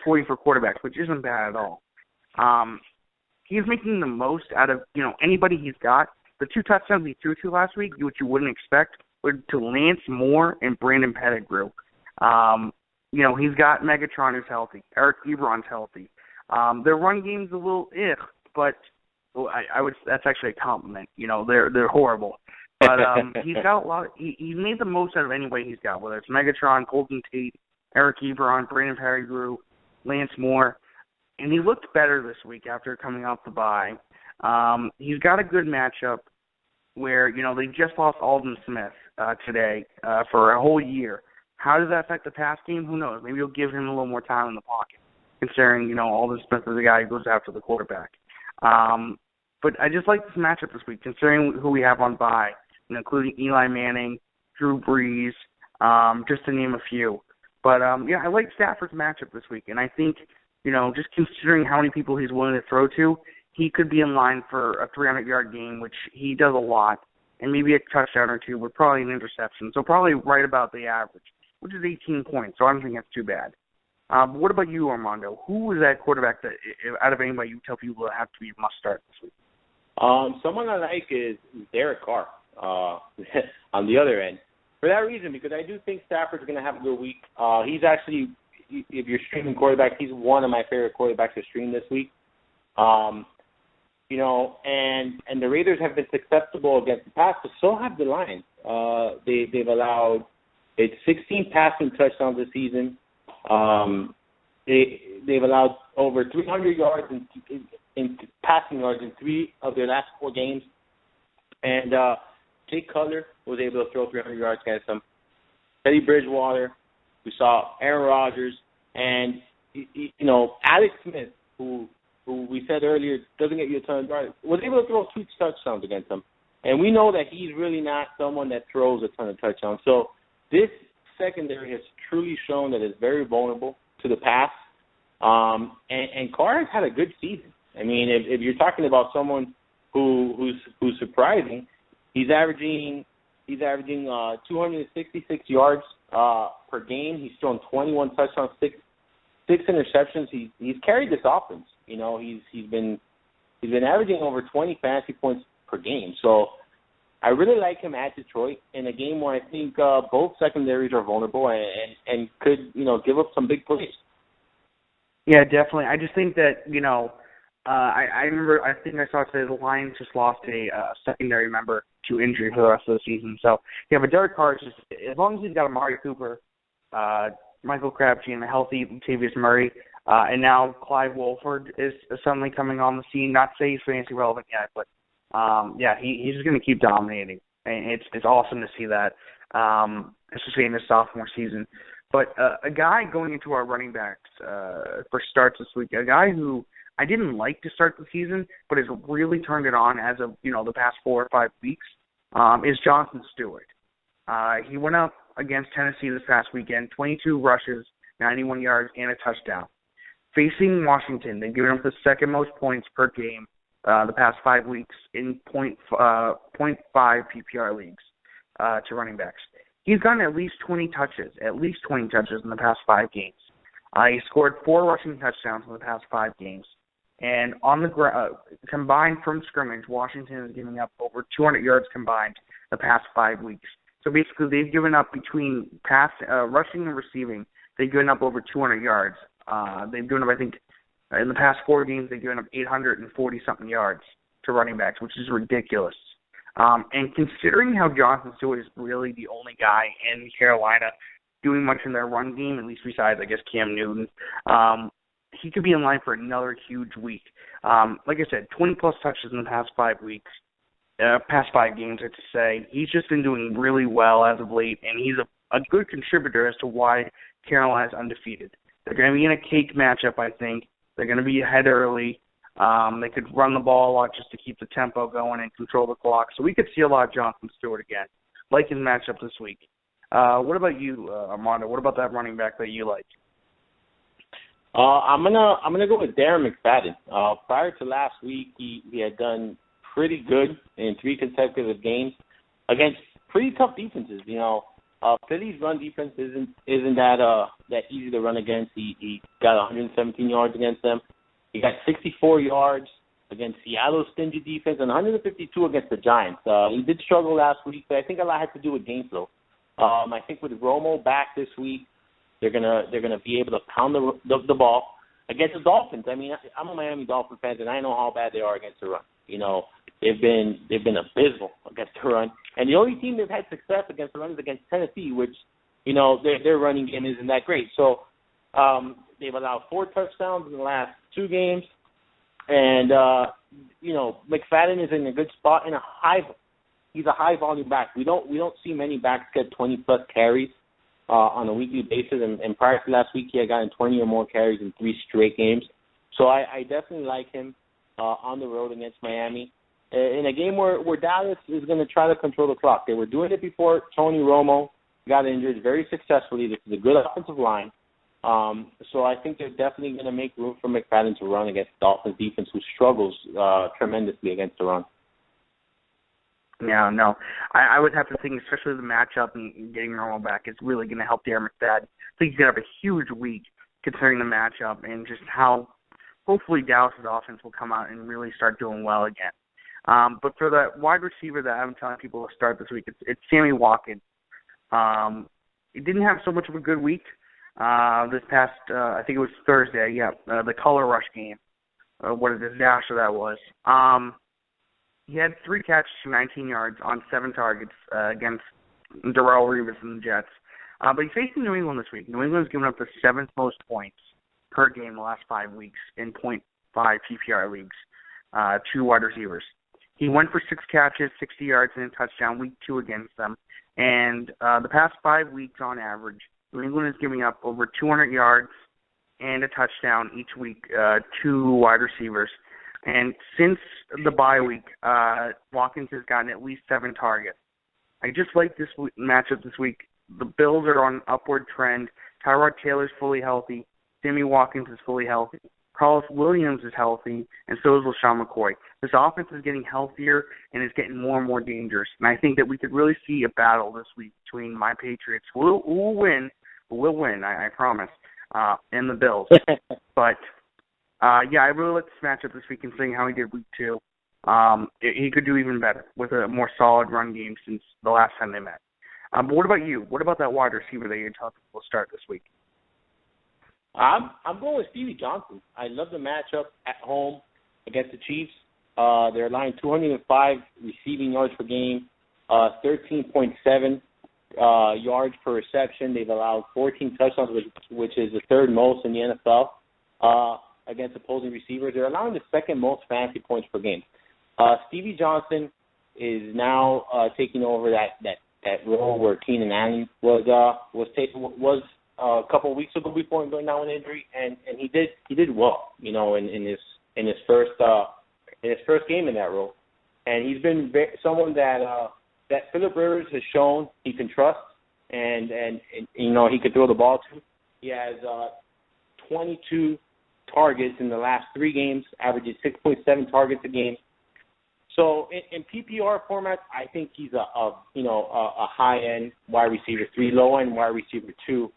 scoring for quarterbacks, which isn't bad at all. He's making the most out of, you know, anybody he's got. The 2 touchdowns he threw to last week, which you wouldn't expect, were to Lance Moore and Brandon Pettigrew. You know, he's got Megatron who's healthy. Eric Ebron's healthy. Their run game's a little but I would. That's actually a compliment. You know, they're horrible. But he's got a lot. He's made the most out of anybody he's got, whether it's Megatron, Golden Tate, Eric Ebron, Brandon Pettigrew, Lance Moore, and he looked better this week after coming off the bye. He's got a good matchup where, you know, they just lost Aldon Smith today for a whole year. How does that affect the pass game? Who knows? Maybe you'll give him a little more time in the pocket, considering, you know, Aldon Smith is the guy who goes after the quarterback. But I just like this matchup this week, considering who we have on bye. including Eli Manning, Drew Brees, just to name a few. But, yeah, I like Stafford's matchup this week, and I think, just considering how many people he's willing to throw to, he could be in line for a 300-yard game, which he does a lot, and maybe a touchdown or two, but probably an interception. So probably right about the average, which is 18 points, so I don't think that's too bad. But what about you, Armando? Who is that quarterback that, out of anybody, you tell people to have to be must start this week? Someone I like is Derek Carr on the other end. For that reason, because I do think Stafford's going to have a good week. He's actually, if you're streaming quarterbacks, he's one of my favorite quarterbacks to stream this week. And the Raiders have been successful against the pass, but so have the Lions. They've allowed 16 passing touchdowns this season. They've allowed over 300 yards in passing yards in 3 of their last 4 games. And Jay Cutler was able to throw 300 yards against them. Teddy Bridgewater, we saw Aaron Rodgers, and, Alex Smith, who we said earlier doesn't get you a ton of yards, was able to throw 2 touchdowns against them. And we know that he's really not someone that throws a ton of touchdowns. So this secondary has truly shown that it's very vulnerable to the pass. And Carr has had a good season. I mean, if you're talking about someone who's surprising, he's averaging 266 yards per game. He's thrown 21 touchdowns, 6 interceptions. He's carried this offense. He's been averaging over 20 fantasy points per game. So I really like him at Detroit in a game where I think both secondaries are vulnerable and could give up some big plays. Yeah, definitely. I just think that I remember. I think I saw today the Lions just lost a secondary member to injury for the rest of the season. So yeah, but Derek Carr is just, as long as he's got Amari Cooper, Michael Crabtree, and a healthy Latavius Murray, and now Clive Wolford is suddenly coming on the scene. Not to say he's fantasy relevant yet, but he's just going to keep dominating, and it's awesome to see that, especially in his sophomore season. But a guy going into our running backs for starts this week, a guy who I didn't like to start the season, but has really turned it on as of the past 4 or 5 weeks, is Jonathan Stewart. He went up against Tennessee this past weekend, 22 rushes, 91 yards, and a touchdown. Facing Washington, they've given up the second most points per game the past 5 weeks in 0.5 PPR leagues to running backs. He's gotten at least 20 touches in the past 5 games. He scored 4 rushing touchdowns in the past 5 games. And on the combined from scrimmage, Washington is giving up over 200 yards combined the past 5 weeks. So basically, they've given up between rushing and receiving, they've given up over 200 yards. They've given up, I think, in the past 4 games, they've given up 840-something yards to running backs, which is ridiculous. And considering how Jonathan Stewart is really the only guy in Carolina doing much in their run game, at least besides, I guess, Cam Newton, he could be in line for another huge week. Like I said, 20-plus touches in the past 5 weeks, past 5 games, I have to say. He's just been doing really well as of late, and he's a good contributor as to why Carolina's undefeated. They're going to be in a cake matchup, I think. They're going to be ahead early. They could run the ball a lot just to keep the tempo going and control the clock. So we could see a lot of Jonathan Stewart again, like his matchup this week. What about you, Armando? What about that running back that you like? I'm gonna go with Darren McFadden. Prior to last week, he had done pretty good in 3 consecutive games against pretty tough defenses. Philly's run defense isn't that easy to run against. He got 117 yards against them. He got 64 yards against Seattle's stingy defense and 152 against the Giants. He did struggle last week, but I think a lot had to do with game flow. I think with Romo back this week, they're gonna be able to pound the ball against the Dolphins. I mean, I'm a Miami Dolphins fan, and I know how bad they are against the run. They've been abysmal against the run, and the only team they've had success against the run is against Tennessee, which their running game isn't that great. So they've allowed 4 touchdowns in the last 2 games, and McFadden is in a good spot in he's a high volume back. We don't see many backs get 20+ carries on a weekly basis, and prior to last week he had gotten 20 or more carries in 3 straight games. So I definitely like him on the road against Miami. in a game where Dallas is going to try to control the clock. They were doing it before Tony Romo got injured very successfully. This is a good offensive line. So I think they're definitely going to make room for McFadden to run against the Dolphins defense, who struggles tremendously against the run. Yeah, no. I would have to think, especially the matchup and getting Romo back is really going to help Darren McFadden. I think he's going to have a huge week considering the matchup and just how hopefully Dallas' offense will come out and really start doing well again. But for the wide receiver that I'm telling people to start this week, it's Sammy Watkins. He didn't have so much of a good week this past, I think it was Thursday, the Color Rush game. What a disaster that was. He had 3 catches for 19 yards on 7 targets against Darrelle Revis and the Jets. But he's facing New England this week. New England's given up the 7th most points per game the last 5 weeks in .5 PPR leagues to wide receivers. He went for 6 catches, 60 yards, and a touchdown week 2 against them. And the past 5 weeks on average, New England is giving up over 200 yards and a touchdown each week to wide receivers. And since the bye week, Watkins has gotten at least 7 targets. I just like this matchup this week. The Bills are on an upward trend. Tyrod Taylor's fully healthy. Sammy Watkins is fully healthy. Carlos Williams is healthy, and so is LaShawn McCoy. This offense is getting healthier and is getting more and more dangerous. And I think that we could really see a battle this week between my Patriots, who will win, I promise, and the Bills. But I really like this matchup this week, considering how he did week 2. He could do even better with a more solid run game since the last time they met. But what about you? What about that wide receiver that you're talking will start this week? I'm going with Stevie Johnson. I love the matchup at home against the Chiefs. They're allowing 205 receiving yards per game, 13.7 yards per reception. They've allowed 14 touchdowns, which is the 3rd most in the NFL. Against opposing receivers. They're allowing the 2nd most fantasy points per game. Stevie Johnson is now taking over that role where Keenan Allen was a couple of weeks ago before him going down with injury, and he did well, in his first game in that role. And he's been someone that Phillip Rivers has shown he can trust, and he can throw the ball to. He has 22 targets in the last 3 games, averaging 6.7 targets a game. So in PPR formats, I think he's a high-end wide receiver 3, low-end wide receiver 2,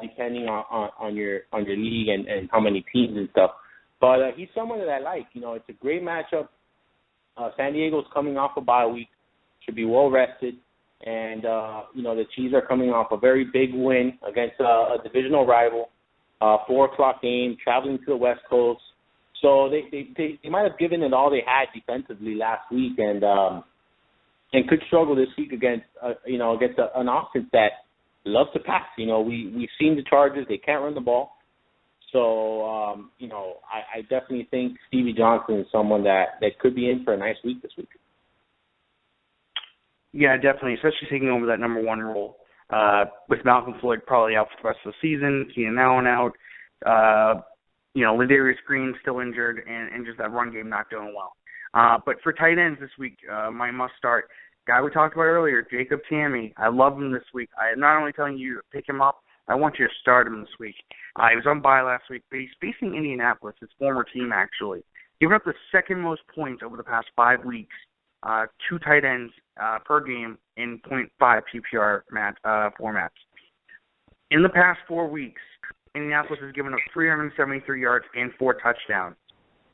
depending on your league and how many teams and stuff. But he's someone that I like. It's a great matchup. San Diego's coming off a bye week, should be well rested, and the Chiefs are coming off a very big win against a divisional rival. 4:00 game, traveling to the West Coast. So they might have given it all they had defensively last week, and could struggle this week against an offense that loves to pass. We've seen the Chargers; they can't run the ball. So I definitely think Stevie Johnson is someone that could be in for a nice week this week. Yeah, definitely, especially taking over that number 1 role. With Malcolm Floyd probably out for the rest of the season, Keenan Allen out, Ladarius Green still injured, and just that run game not doing well. But for tight ends this week, my must-start guy we talked about earlier, Jacob Tamme. I love him this week. I am not only telling you to pick him up, I want you to start him this week. He was on bye last week, but he's facing Indianapolis, his former team actually. Giving up the 2nd most points over the past 5 weeks. 2 tight ends per game in .5 PPR formats. In the past 4 weeks, Indianapolis has given up 373 yards and 4 touchdowns,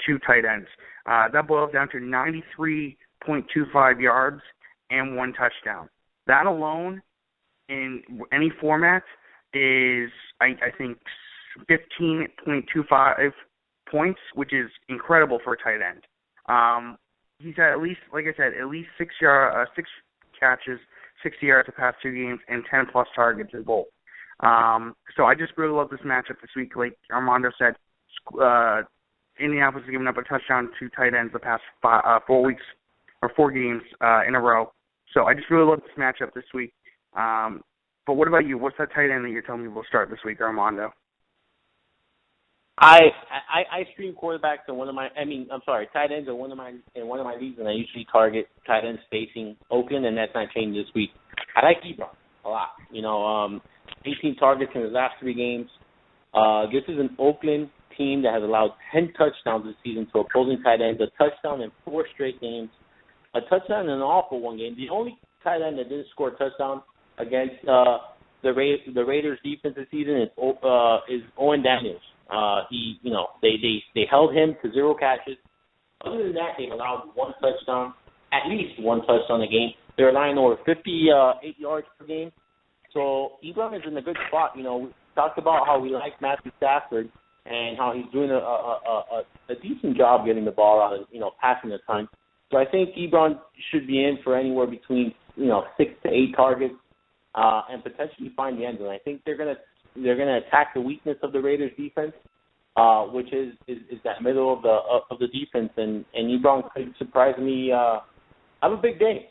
2 tight ends. That boils down to 93.25 yards and 1 touchdown. That alone, in any format, is, I think, 15.25 points, which is incredible for a tight end. He's had at least, like I said, at least 6 catches, 60 yards the past 2 games, and 10-plus targets in both. So I just really love this matchup this week. Like Armando said, Indianapolis has given up a touchdown to tight ends the past 4 weeks or 4 games in a row. So I just really love this matchup this week. But what about you? What's that tight end that you're telling me will start this week, Armando? I stream quarterbacks in tight ends in one of my leagues, and I usually target tight ends facing Oakland, and that's not changing this week. I like Ebron a lot. 18 targets in his last 3 games. This is an Oakland team that has allowed 10 touchdowns this season to opposing tight ends, a touchdown in 4 straight games, a touchdown in an awful one game. The only tight end that didn't score a touchdown against the Raiders defense this season is Owen Daniels. They held him to 0 catches. Other than that, they've allowed 1 touchdown, at least 1 touchdown a game. They're relying over 58 yards per game. So Ebron is in a good spot. We talked about how we like Matthew Stafford and how he's doing a decent job getting the ball out and passing a ton. So I think Ebron should be in for anywhere between 6 to 8 targets and potentially find the end zone. I think they're gonna attack the weakness of the Raiders defense, which is that middle of the defense, and Ebron could surprise me. Have a big day.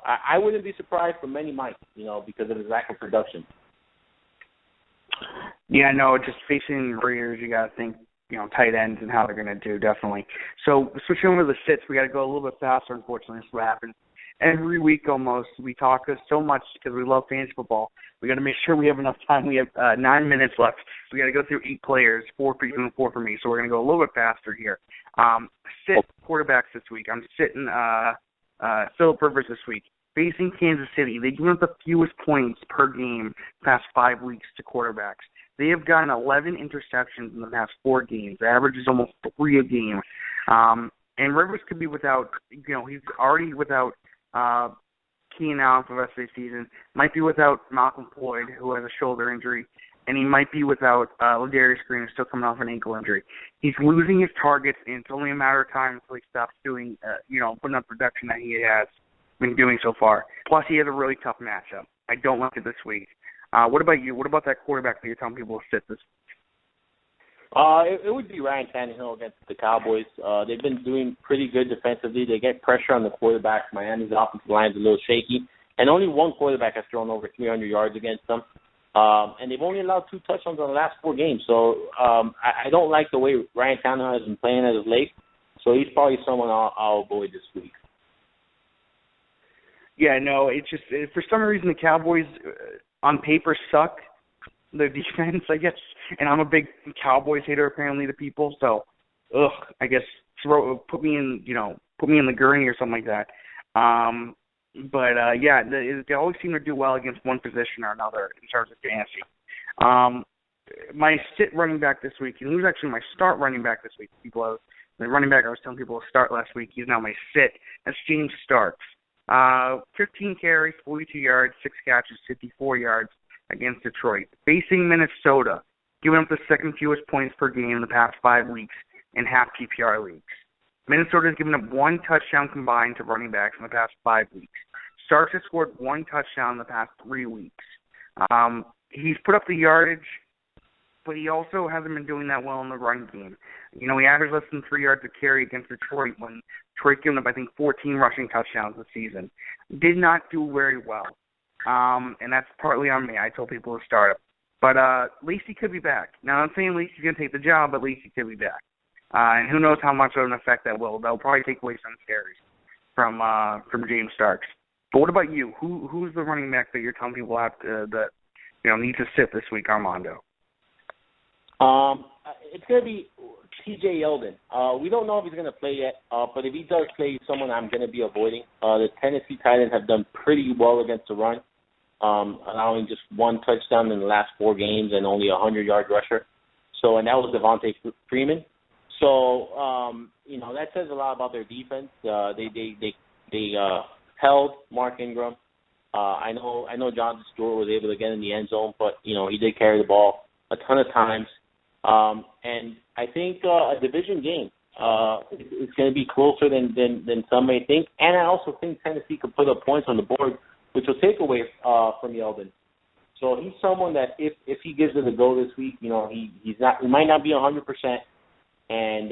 I wouldn't be surprised, but many might, because of his lack of production. Yeah, no, just facing the Raiders, you got to think, tight ends and how they're going to do, definitely. So switching over to the sits, we got to go a little bit faster, unfortunately. That's what happens. Every week almost, we talk so much because we love fantasy football. We got to make sure we have enough time. We have 9 minutes left. We got to go through 8 players, 4 for you and 4 for me. So we're going to go a little bit faster here. Sit quarterbacks this week. I'm sitting Philip Rivers this week. Facing Kansas City, they've given up the fewest points per game the past 5 weeks to quarterbacks. They have gotten 11 interceptions in the past 4 games. The average is almost 3 a game. And Rivers could be without, he's already without Keenan Allen for the rest of the season. Might be without Malcolm Floyd, who has a shoulder injury. And he might be without Ladarius Green, who's still coming off an ankle injury. He's losing his targets, and it's only a matter of time until he stops doing, putting up production that he has been doing so far. Plus, he has a really tough matchup. I don't like it this week. What about you? What about that quarterback that you're telling people to sit this week? It would be Ryan Tannehill against the Cowboys. They've been doing pretty good defensively. They get pressure on the quarterback. Miami's offensive line is a little shaky. And only one quarterback has thrown over 300 yards against them. And they've only allowed 2 touchdowns on the last 4 games. So I don't like the way Ryan Tannehill has been playing as of late. So he's probably someone I'll avoid this week. Yeah, no, it's just for some reason the Cowboys on paper suck. Their defense, I guess, and I'm a big Cowboys hater apparently to people. So, I guess put me in the gurney or something like that. They always seem to do well against one position or another in terms of fantasy. My sit running back this week, and he was actually my start running back this week. The running back I was telling people to start last week, he's now my sit. That's James Starks. 15 carries, 42 yards, 6 catches, 54 yards against Detroit. Facing Minnesota, giving up the second fewest points per game in the past 5 weeks in half PPR leagues. Minnesota has given up 1 touchdown combined to running backs in the past 5 weeks. Starks has scored 1 touchdown in the past 3 weeks. He's put up the yardage, but he also hasn't been doing that well in the run game. He averaged less than 3 yards a carry against Detroit when Detroit gave up, 14 rushing touchdowns this season. Did not do very well. And that's partly on me. I told people to start him. But Lacey could be back. Now, I'm saying Lacey's going to take the job, but Lacey could be back. And who knows how much of an effect that will. That'll probably take away some carries from James Starks. But what about you? Who's the running back that you're telling people that need to sit this week, Armando? It's going to be T.J. Yeldon. We don't know if he's going to play yet, but if he does play, he's someone I'm going to be avoiding. The Tennessee Titans have done pretty well against the run, allowing just 1 touchdown in the last 4 games and only a 100-yard rusher. And that was Devontae Freeman. So, that says a lot about their defense. They held Mark Ingram. I know Jonathan Stewart was able to get in the end zone, but, he did carry the ball a ton of times. And I think a division game is going to be closer than some may think. And I also think Tennessee could put up points on the board, which will take away from Yeldon. So he's someone that if he gives it a go this week, he might not be 100%, and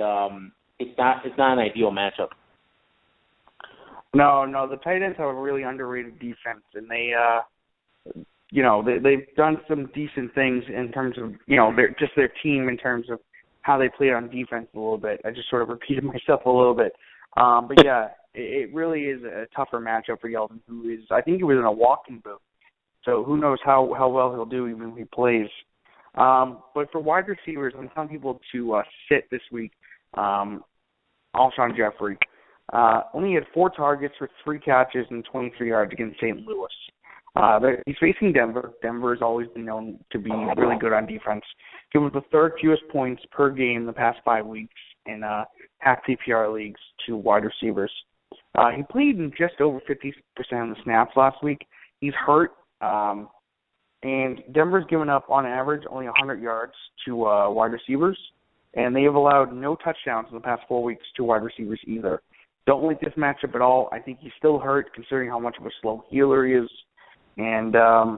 it's not an ideal matchup. No, the Titans have a really underrated defense, and they've done some decent things in terms of their team in terms of how they played on defense a little bit. I just sort of repeated myself a little bit. But yeah, it really is a tougher matchup for Yeldon, who is, I think he was in a walking boot. So who knows how well he'll do even if he plays. But for wide receivers, I'm telling people to sit this week. Alshon Jeffrey only had 4 targets for 3 catches and 23 yards against St. Louis. He's facing Denver. Denver has always been known to be really good on defense. He was the 3rd fewest points per game the past 5 weeks in half PPR leagues to wide receivers. He played in just over 50% of the snaps last week. He's hurt. And Denver's given up, on average, only 100 yards to wide receivers, and they have allowed no touchdowns in the past 4 weeks to wide receivers either. Don't like this matchup at all. I think he's still hurt, considering how much of a slow healer he is, and I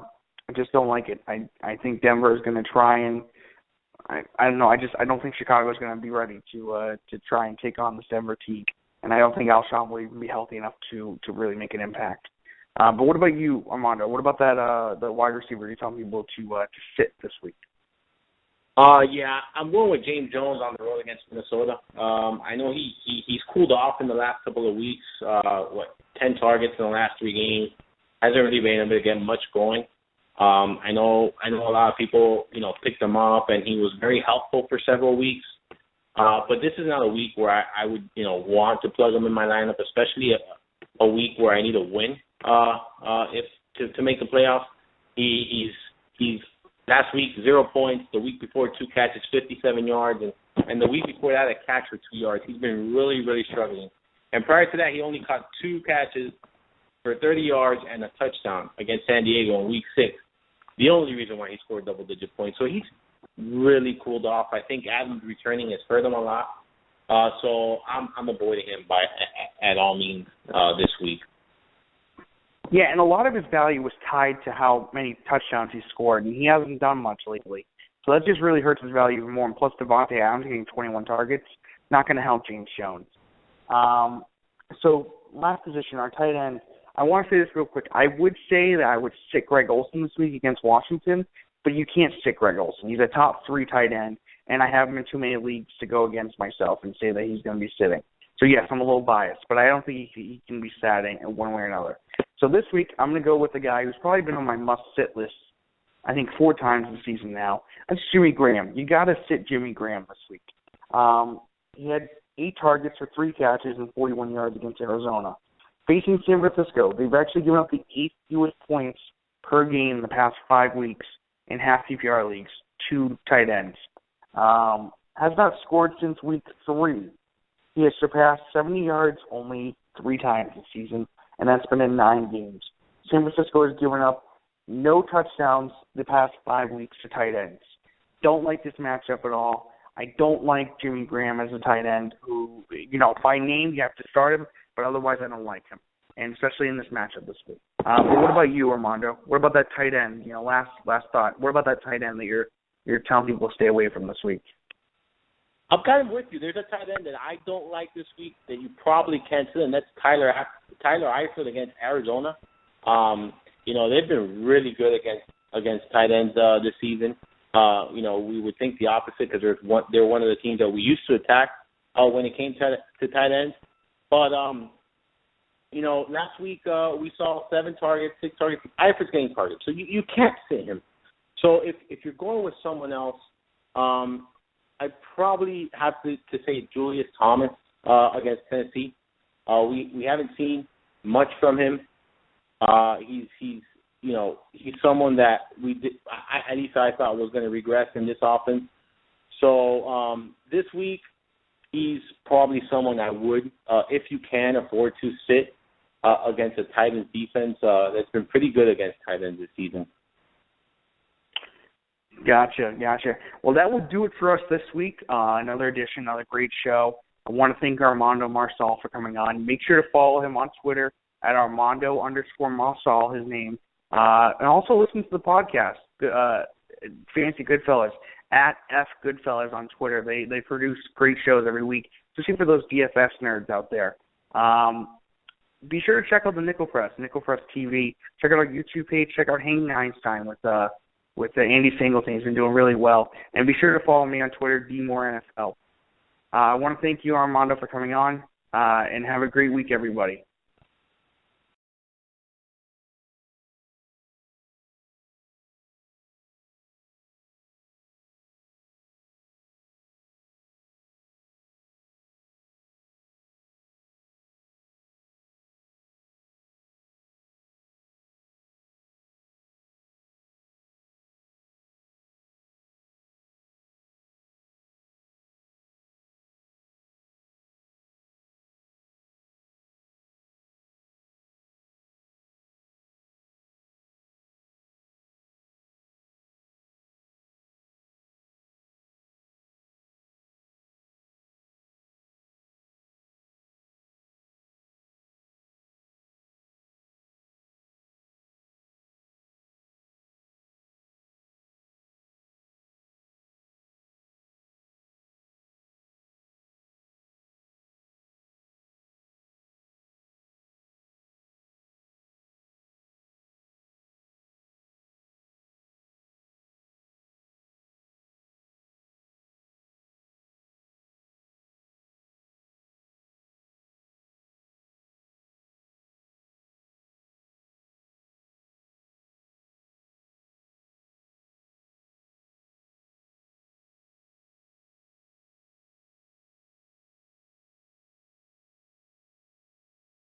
just don't like it. I think Denver is going to try and I don't know. I don't think Chicago is going to be ready to try and take on this Denver team, and I don't think Alshon will even be healthy enough to really make an impact. But what about you, Armando? What about that the wide receiver you're telling people to sit this week? Yeah, I'm going with James Jones on the road against Minnesota. I know he's cooled off in the last couple of weeks. 10 targets in the last 3 games. Hasn't really been able to get much going. I know a lot of people, picked him up, and he was very helpful for several weeks. But this is not a week where I would, want to plug him in my lineup, especially a week where I need a win. To make the playoffs. He's last week 0 points, the week before 2 catches, 57 yards, and the week before that a catch for 2 yards. He's been really, really struggling. And prior to that, he only caught 2 catches for 30 yards and a touchdown against San Diego in week 6. The only reason why he scored double-digit points. So he's really cooled off. I think Adams returning has hurt him a lot. So I'm avoiding him at all means this week. Yeah, and a lot of his value was tied to how many touchdowns he scored, and he hasn't done much lately. So that just really hurts his value even more. And plus, Devontae Adams getting 21 targets, not going to help James Jones. So last position, our tight end. I want to say this real quick. I would say that I would sit Greg Olsen this week against Washington, but you can't sit Greg Olsen. He's a top 3 tight end, and I have him in too many leagues to go against myself and say that he's going to be sitting. So, yes, I'm a little biased, but I don't think he can be sat in one way or another. So this week, I'm going to go with a guy who's probably been on my must-sit list, I think, 4 times this season now. That's Jimmy Graham. You got to sit Jimmy Graham this week. He had 8 targets for 3 catches and 41 yards against Arizona. Facing San Francisco, they've actually given up the 8th fewest points per game in the past 5 weeks in half PPR leagues to tight ends. Has not scored since week 3. He has surpassed 70 yards only 3 times this season, and that's been in 9 games. San Francisco has given up no touchdowns the past 5 weeks to tight ends. Don't like this matchup at all. I don't like Jimmy Graham as a tight end who, by name you have to start him, but otherwise I don't like him, and especially in this matchup this week. But what about you, Armando? What about that tight end? Last thought. What about that tight end that you're telling people to stay away from this week? I'm kind of with you. There's a tight end that I don't like this week that you probably can't sit, and that's Tyler Eifert against Arizona. They've been really good against tight ends this season. We would think the opposite because they're one of the teams that we used to attack when it came to tight ends. But last week we saw 7 targets, 6 targets. Eifert's getting targets, so you can't sit him. So if you're going with someone else, I probably have to say Julius Thomas against Tennessee. We haven't seen much from him. He's someone that at least I thought was going to regress in this offense. So this week he's probably someone I would, if you can, afford to sit against a Titans defense that's been pretty good against tight ends this season. Gotcha. Well, that will do it for us this week. Another edition, another great show. I want to thank Armando Marsal for coming on. Make sure to follow him on Twitter at Armando_Marsal, his name. And also listen to the podcast, Fantasy Goodfellas, at F Goodfellas on Twitter. They produce great shows every week, especially for those DFS nerds out there. Be sure to check out the Nickel Press TV. Check out our YouTube page. Check out Hanging Einstein with with Andy Singleton. He's been doing really well. And be sure to follow me on Twitter, DMoreNFL. I want to thank you, Armando, for coming on, and have a great week, everybody.